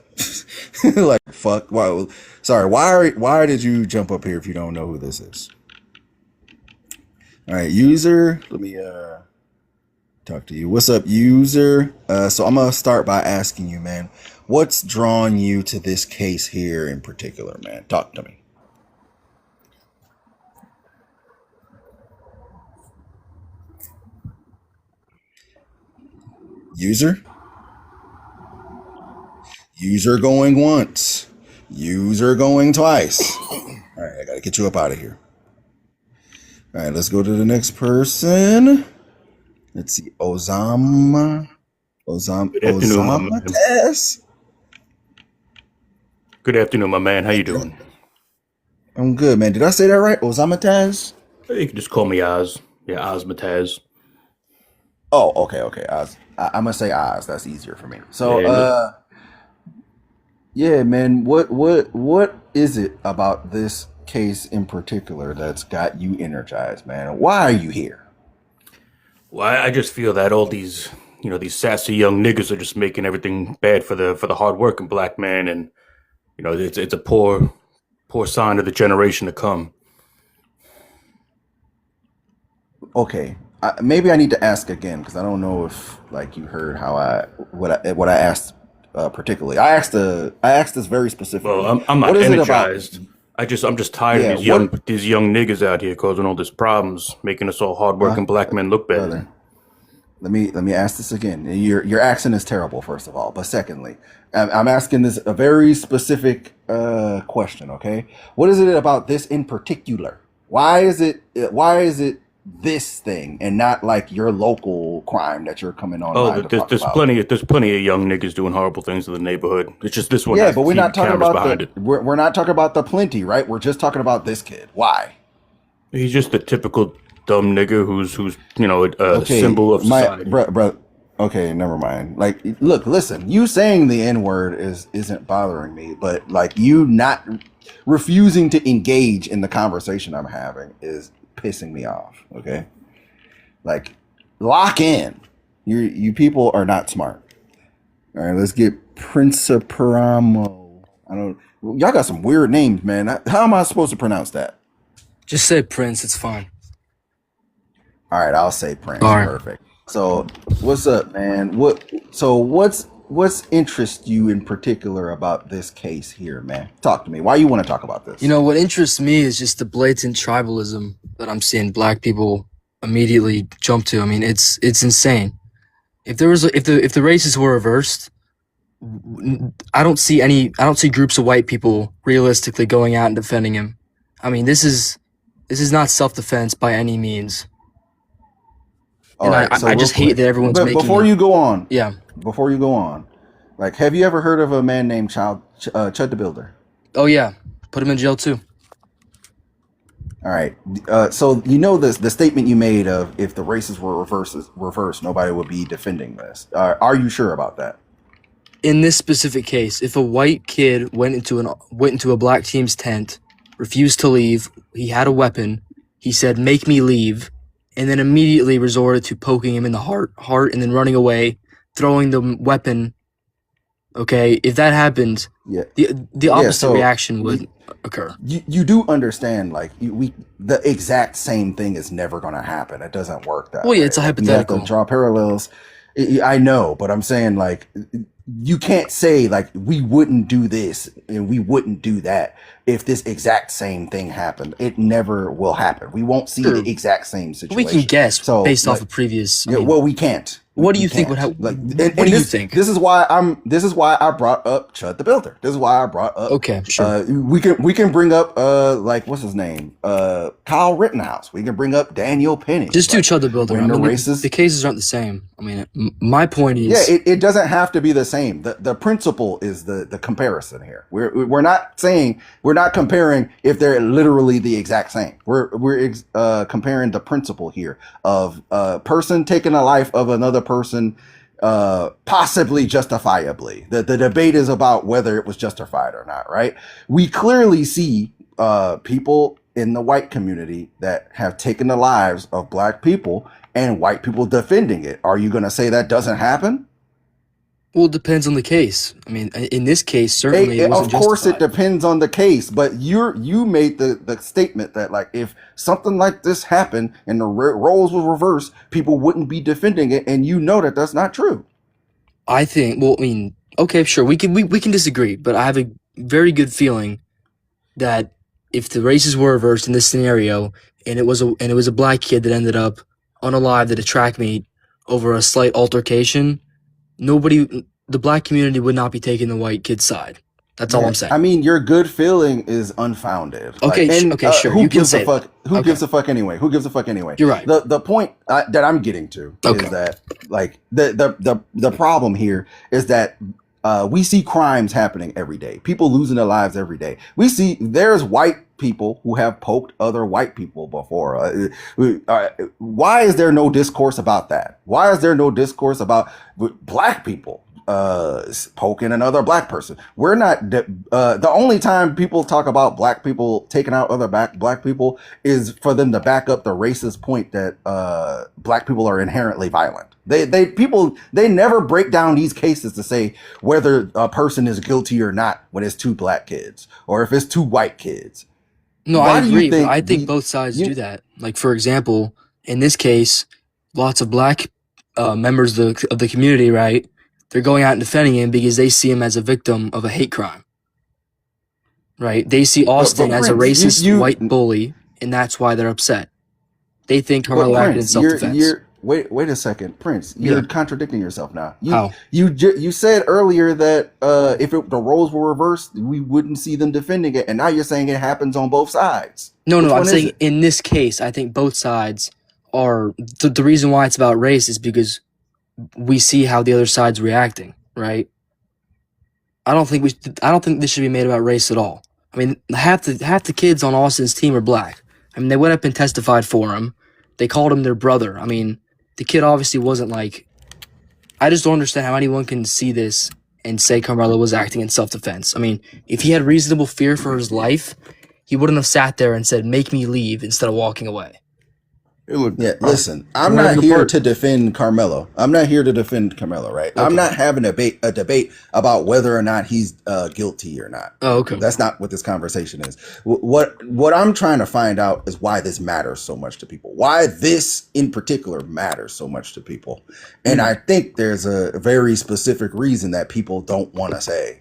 Like fuck. Why? Sorry. Why did you jump up here if you don't know who this is? All right, user. Let me talk to you. What's up, user? So I'm gonna start by asking you, man, what's drawn you to this case here in particular, man? Talk to me. User? User going once. User going twice. All right, I gotta get you up out of here. All right, let's go to the next person. Let's see, Good afternoon, my man. Ozamatez. Good afternoon, my man. How you doing? I'm good, man. Did I say that right? Ozamatez? You can just call me Oz. Yeah, Oz Mataz. Oh, okay. Oz. I'm gonna say Oz. That's easier for me. So, Yeah, yeah, man. What is it about this case in particular that's got you energized, man? Why are you here? well, I just feel that all these, these sassy young niggas are just making everything bad for the hardworking black man, and it's a poor sign of the generation to come. Okay, maybe I need to ask again because I don't know if like you heard what I asked particularly. I asked this very specifically. Well, I'm What not is it about? energized. I'm just tired Yeah, of these young niggas out here causing all these problems, making us all hardworking black men look bad. brother? Let me ask this again. Your accent is terrible, first of all, but secondly, I'm asking this a very specific question. Okay, what is it about this in particular? Why is it this thing and not like your local crime that you're coming online to talk There's about? plenty of young niggas doing horrible things in the neighborhood. It's just this one Yeah, has but we're not talking cameras about behind it. we're not talking about the plenty, right? We're just talking about this kid. Why? He's just a typical dumb nigga who's a Okay, symbol of my society. bro. Okay, never mind. Like, look, listen. You saying the N word isn't bothering me, but like you not refusing to engage in the conversation I'm having is pissing me off. Okay, like lock in. You people are not smart. All right, let's get Principaramo. I don't. Y'all got some weird names, man. How am I supposed to pronounce that? Just say Prince. It's fine. All right, I'll say Prince. All right. Perfect. So, what's up, man? What's interest you in particular about this case here, man? Talk to me. Why you want to talk about this? You know, what interests me is just the blatant tribalism that I'm seeing black people immediately jump to. I mean, it's insane. If the races were reversed, I don't see groups of white people realistically going out and defending him. I mean, this is not self-defense by any means. All And right, so I real just hate quick, that everyone's but making before it. you go on, Yeah. like, have you ever heard of a man named Chud the Builder? Oh yeah. Put him in jail too. All right, so you know the statement you made of if the races were reversed, nobody would be defending this. Are you sure about that? In this specific case, if a white kid went into a black team's tent, refused to leave, he had a weapon, he said, "Make me leave," and then immediately resorted to poking him in the heart, and then running away, throwing the weapon. Okay, if that happened, Yeah. the opposite so reaction would occur. you do understand, like the exact same thing is never going to happen. It doesn't work that Well, yeah, way. it's a Like, you have hypothetical. to draw parallels. I know, but I'm saying like you can't say like we wouldn't do this and we wouldn't do that if this exact same thing happened. It never will happen. We won't see Sure. the exact same But we situation. can guess So based off like, of previous. I yeah, mean, well, we can't. what do We you think would can't. happen? Like, What do you this, think? This is why I brought up Chud the Builder. This is why I brought up. Okay, sure. We can bring up like what's his name? Kyle Rittenhouse. We can bring up Daniel Penny. Just do Like, Chud the Builder. when I the mean, races. the cases aren't the same. I mean, my point Yeah, is, it doesn't have to be the same. The principle is the comparison here. We're not saying, we're not comparing if they're literally the exact same. We're comparing the principle here of a person taking the life of another person, possibly justifiably. The debate is about whether it was justified or not, right? We clearly see people in the white community that have taken the lives of black people and white people defending it. Are you going to say that doesn't happen? Well, it depends on the case. I mean, in this case, certainly it Of wasn't course, it justified. depends on the case, but you made the statement that like if something like this happened and the roles were reversed, people wouldn't be defending it, and you know that that's not true. I think. Well, I mean, okay, sure, we can disagree, but I have a very good feeling that if the races were reversed in this scenario, and it was a black kid that ended up unalived at a track meet over a slight altercation, the black community would not be taking the white kid's side. That's all I'm Man, I saying. mean, your good feeling is unfounded. Like, Okay, and okay, sure, who you can gives a say that. fuck? Who Okay, gives a fuck anyway? Who gives a fuck anyway? you're right. The point that I'm getting to Okay. is that like the problem here is that we see crimes happening every day. People losing their lives every day. We see there's white people who have poked other white people before. Why is there no discourse about that? Why is there no discourse about black people poking another black person? We're not the only time people talk about black people taking out other black people is for them to back up the racist point that black people are inherently violent. They never break down these cases to say whether a person is guilty or not when it's two black kids or if it's two white kids. No, I Why do you agree, but think I think both sides do that. Like, for example, in this case, lots of black members of the community, right? They're going out and defending him because they see him as a victim of a hate crime, right? They see Austin as a Prince, racist white bully, and that's why they're upset. They think Carmelo acted in Prince, self-defense. you're wait a second, Prince. You're Yeah. contradicting yourself now. How? You said earlier that if the roles were reversed, we wouldn't see them defending it, and now you're saying it happens on both sides. No, Which no, I'm one is saying it? in this case, I think both sides are the reason why it's about race is because we see how the other side's reacting, right? I don't think this should be made about race at all. I mean, half the kids on Austin's team are black. I mean, they went up and testified for him. They called him their brother. I mean, the kid obviously wasn't like. I just don't understand how anyone can see this and say Carmelo was acting in self-defense. I mean, if he had reasonable fear for his life, he wouldn't have sat there and said, "Make me leave," instead of walking away. Hey, look, Yeah, listen, I'm can I not get a here part? to defend Carmelo. I'm not here to defend Carmelo, right? I'm Okay. not having a debate about whether or not he's guilty or not. Oh, okay. That's not what this conversation is. What I'm trying to find out is why this matters so much to people. Why this in particular matters so much to people. And I think there's a very specific reason that people don't want to say.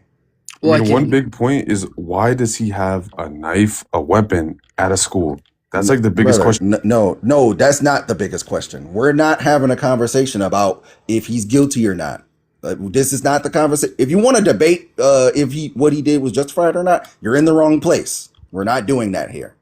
Well, I mean, one big point is why does he have a knife, a weapon at a school? That's like the biggest Brother, question. no, that's not the biggest question. We're not having a conversation about if he's guilty or not. This is not the conversation. If you want to debate if what he did was justified or not, you're in the wrong place. We're not doing that here.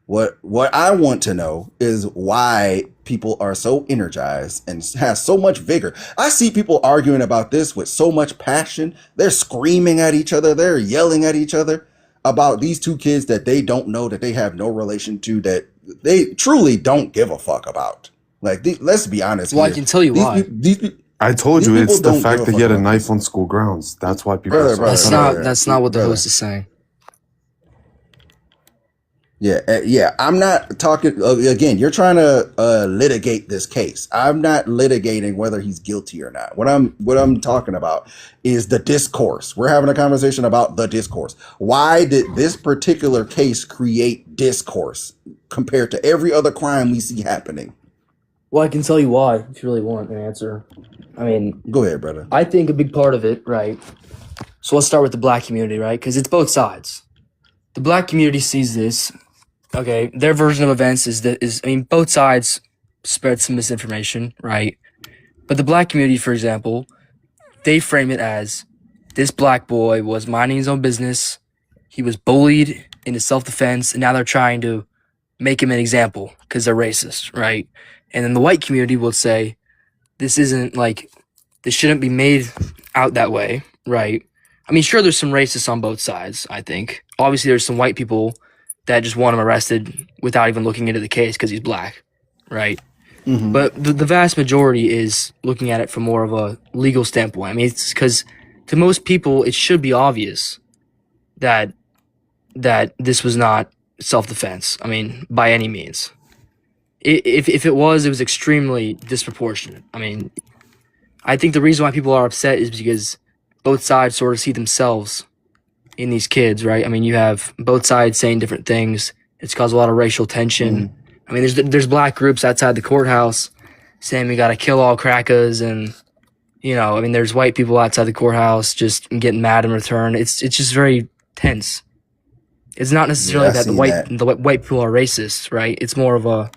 What I want to know is why people are so energized and has so much vigor. I see people arguing about this with so much passion. They're screaming at each other. They're yelling at each other about these two kids that they don't know, that they have no relation to, that they truly don't give a fuck about. Like, let's be honest. Well, I here. can tell you why. I told these you it's people the don't fact give a that he fuck had a about knife on school grounds. That's why people are so That's upset. not what the host is saying. Yeah. I'm not talking again. You're trying to litigate this case. I'm not litigating whether he's guilty or not. What I'm talking about is the discourse. We're having a conversation about the discourse. Why did this particular case create discourse compared to every other crime we see happening? Well, I can tell you why if you really want an answer. I mean, go ahead, brother. I think a big part of it, right? So let's start with the black community, right? Because it's both sides. The black community sees this. Okay, their version of events is both sides spread some misinformation, right? But the black community, for example, they frame it as this black boy was minding his own business. He was bullied into self-defense, and now they're trying to make him an example because they're racist, right? And then the white community will say, this shouldn't be made out that way, right? I mean, sure, there's some racists on both sides, I think. Obviously, there's some white people that just want him arrested without even looking into the case because he's black, right? Mm-hmm. But the vast majority is looking at it from more of a legal standpoint. I mean, it's because to most people, it should be obvious that this was not self-defense. I mean, by any means. If it was extremely disproportionate. I mean, I think the reason why people are upset is because both sides sort of see themselves in these kids, right? I mean, you have both sides saying different things. It's caused a lot of racial tension. Mhm. I mean, there's black groups outside the courthouse saying we got to kill all crackers, and I mean, there's white people outside the courthouse just getting mad in return. It's just very tense. It's not necessarily Yeah, I that seen that. the white people are racist, right? It's more of a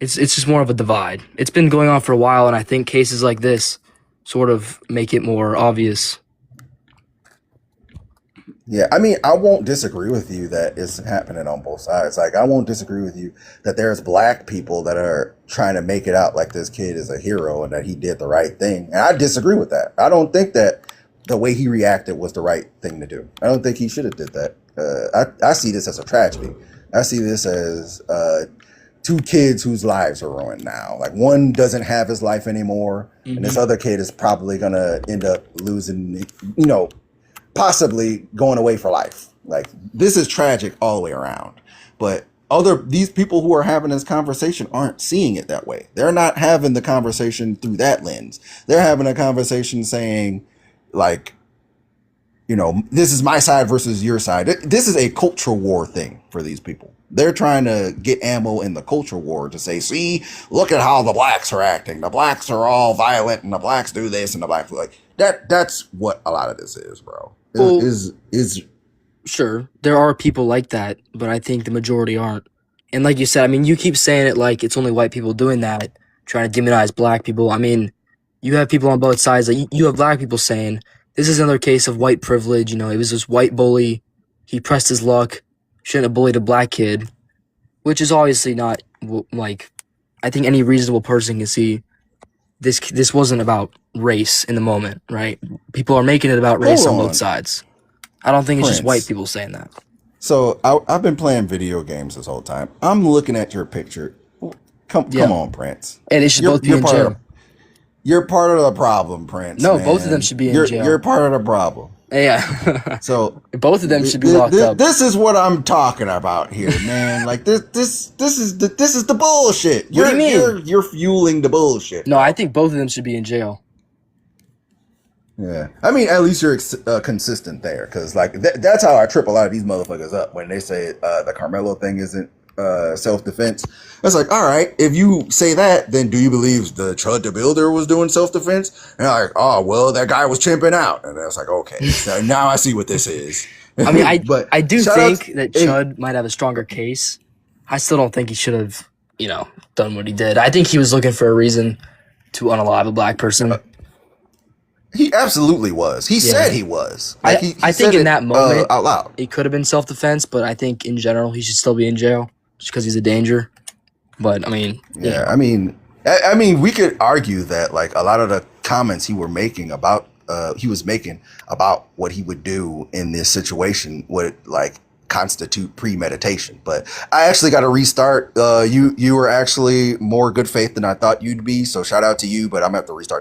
it's just more of a divide. It's been going on for a while, and I think cases like this sort of make it more obvious. Yeah, I mean, I won't disagree with you that it's happening on both sides. Like, I won't disagree with you that there's black people that are trying to make it out like this kid is a hero and that he did the right thing. And I disagree with that. I don't think that the way he reacted was the right thing to do. I don't think he should have did that. I see this as a tragedy. I see this as two kids whose lives are ruined now. Like, one doesn't have his life anymore, and this other kid is probably gonna end up losing, possibly going away for life. Like, this is tragic all the way around. But these people who are having this conversation aren't seeing it that way. They're not having the conversation through that lens. They're having a conversation saying, like, this is my side versus your side. This is a culture war thing for these people. They're trying to get ammo in the culture war to say, see, look at how the blacks are acting. The blacks are all violent, and the blacks do this, and the blacks like that. That's what a lot of this is, bro. Well, Is sure, there are people like that, but I think the majority aren't. And like you said, I mean, you keep saying it like it's only white people doing that, trying to demonize black people. I mean, you have people on both sides. Like, you have black people saying, this is another case of white privilege. It was this white bully. He pressed his luck. Shouldn't have bullied a black kid, which is obviously not, like, I think any reasonable person can see this wasn't about race in the moment, right? People are making it about race on both sides. I don't think it's just white Prince. people saying that. So I've been playing video games this whole time. I'm looking at your picture. Come on, Prince. And they should both be in jail. You're part of the problem, Prince. No, man. both of them should be in jail. You're part of the problem. Yeah. So both of them should be locked up. This is what I'm talking about here, man. Like, this is the bullshit. What do you mean? You're fueling the bullshit. No, I think both of them should be in jail. Yeah, I mean, at least you're consistent there, because like that's how I trip a lot of these motherfuckers up when they say the Karmelo thing isn't self-defense. It's like, all right, if you say that, then do you believe the Chud the Builder was doing self-defense? And I'm like, oh well, that guy was chimping out, and it's like, okay, now I see what this is. I mean, I do think that hey, Chud might have a stronger case. I still don't think he should have, done what he did. I think he was looking for a reason to unalive a black person. He absolutely was. He said he was. Like, I think in that moment, out loud, it could have been self-defense, but I think in general he should still be in jail just because he's a danger. But I mean, yeah, I mean, we could argue that like a lot of the comments he was making about what he would do in this situation would like constitute premeditation. But I actually got to restart. You were actually more good faith than I thought you'd be. So shout out to you. But I'm gonna have to restart this.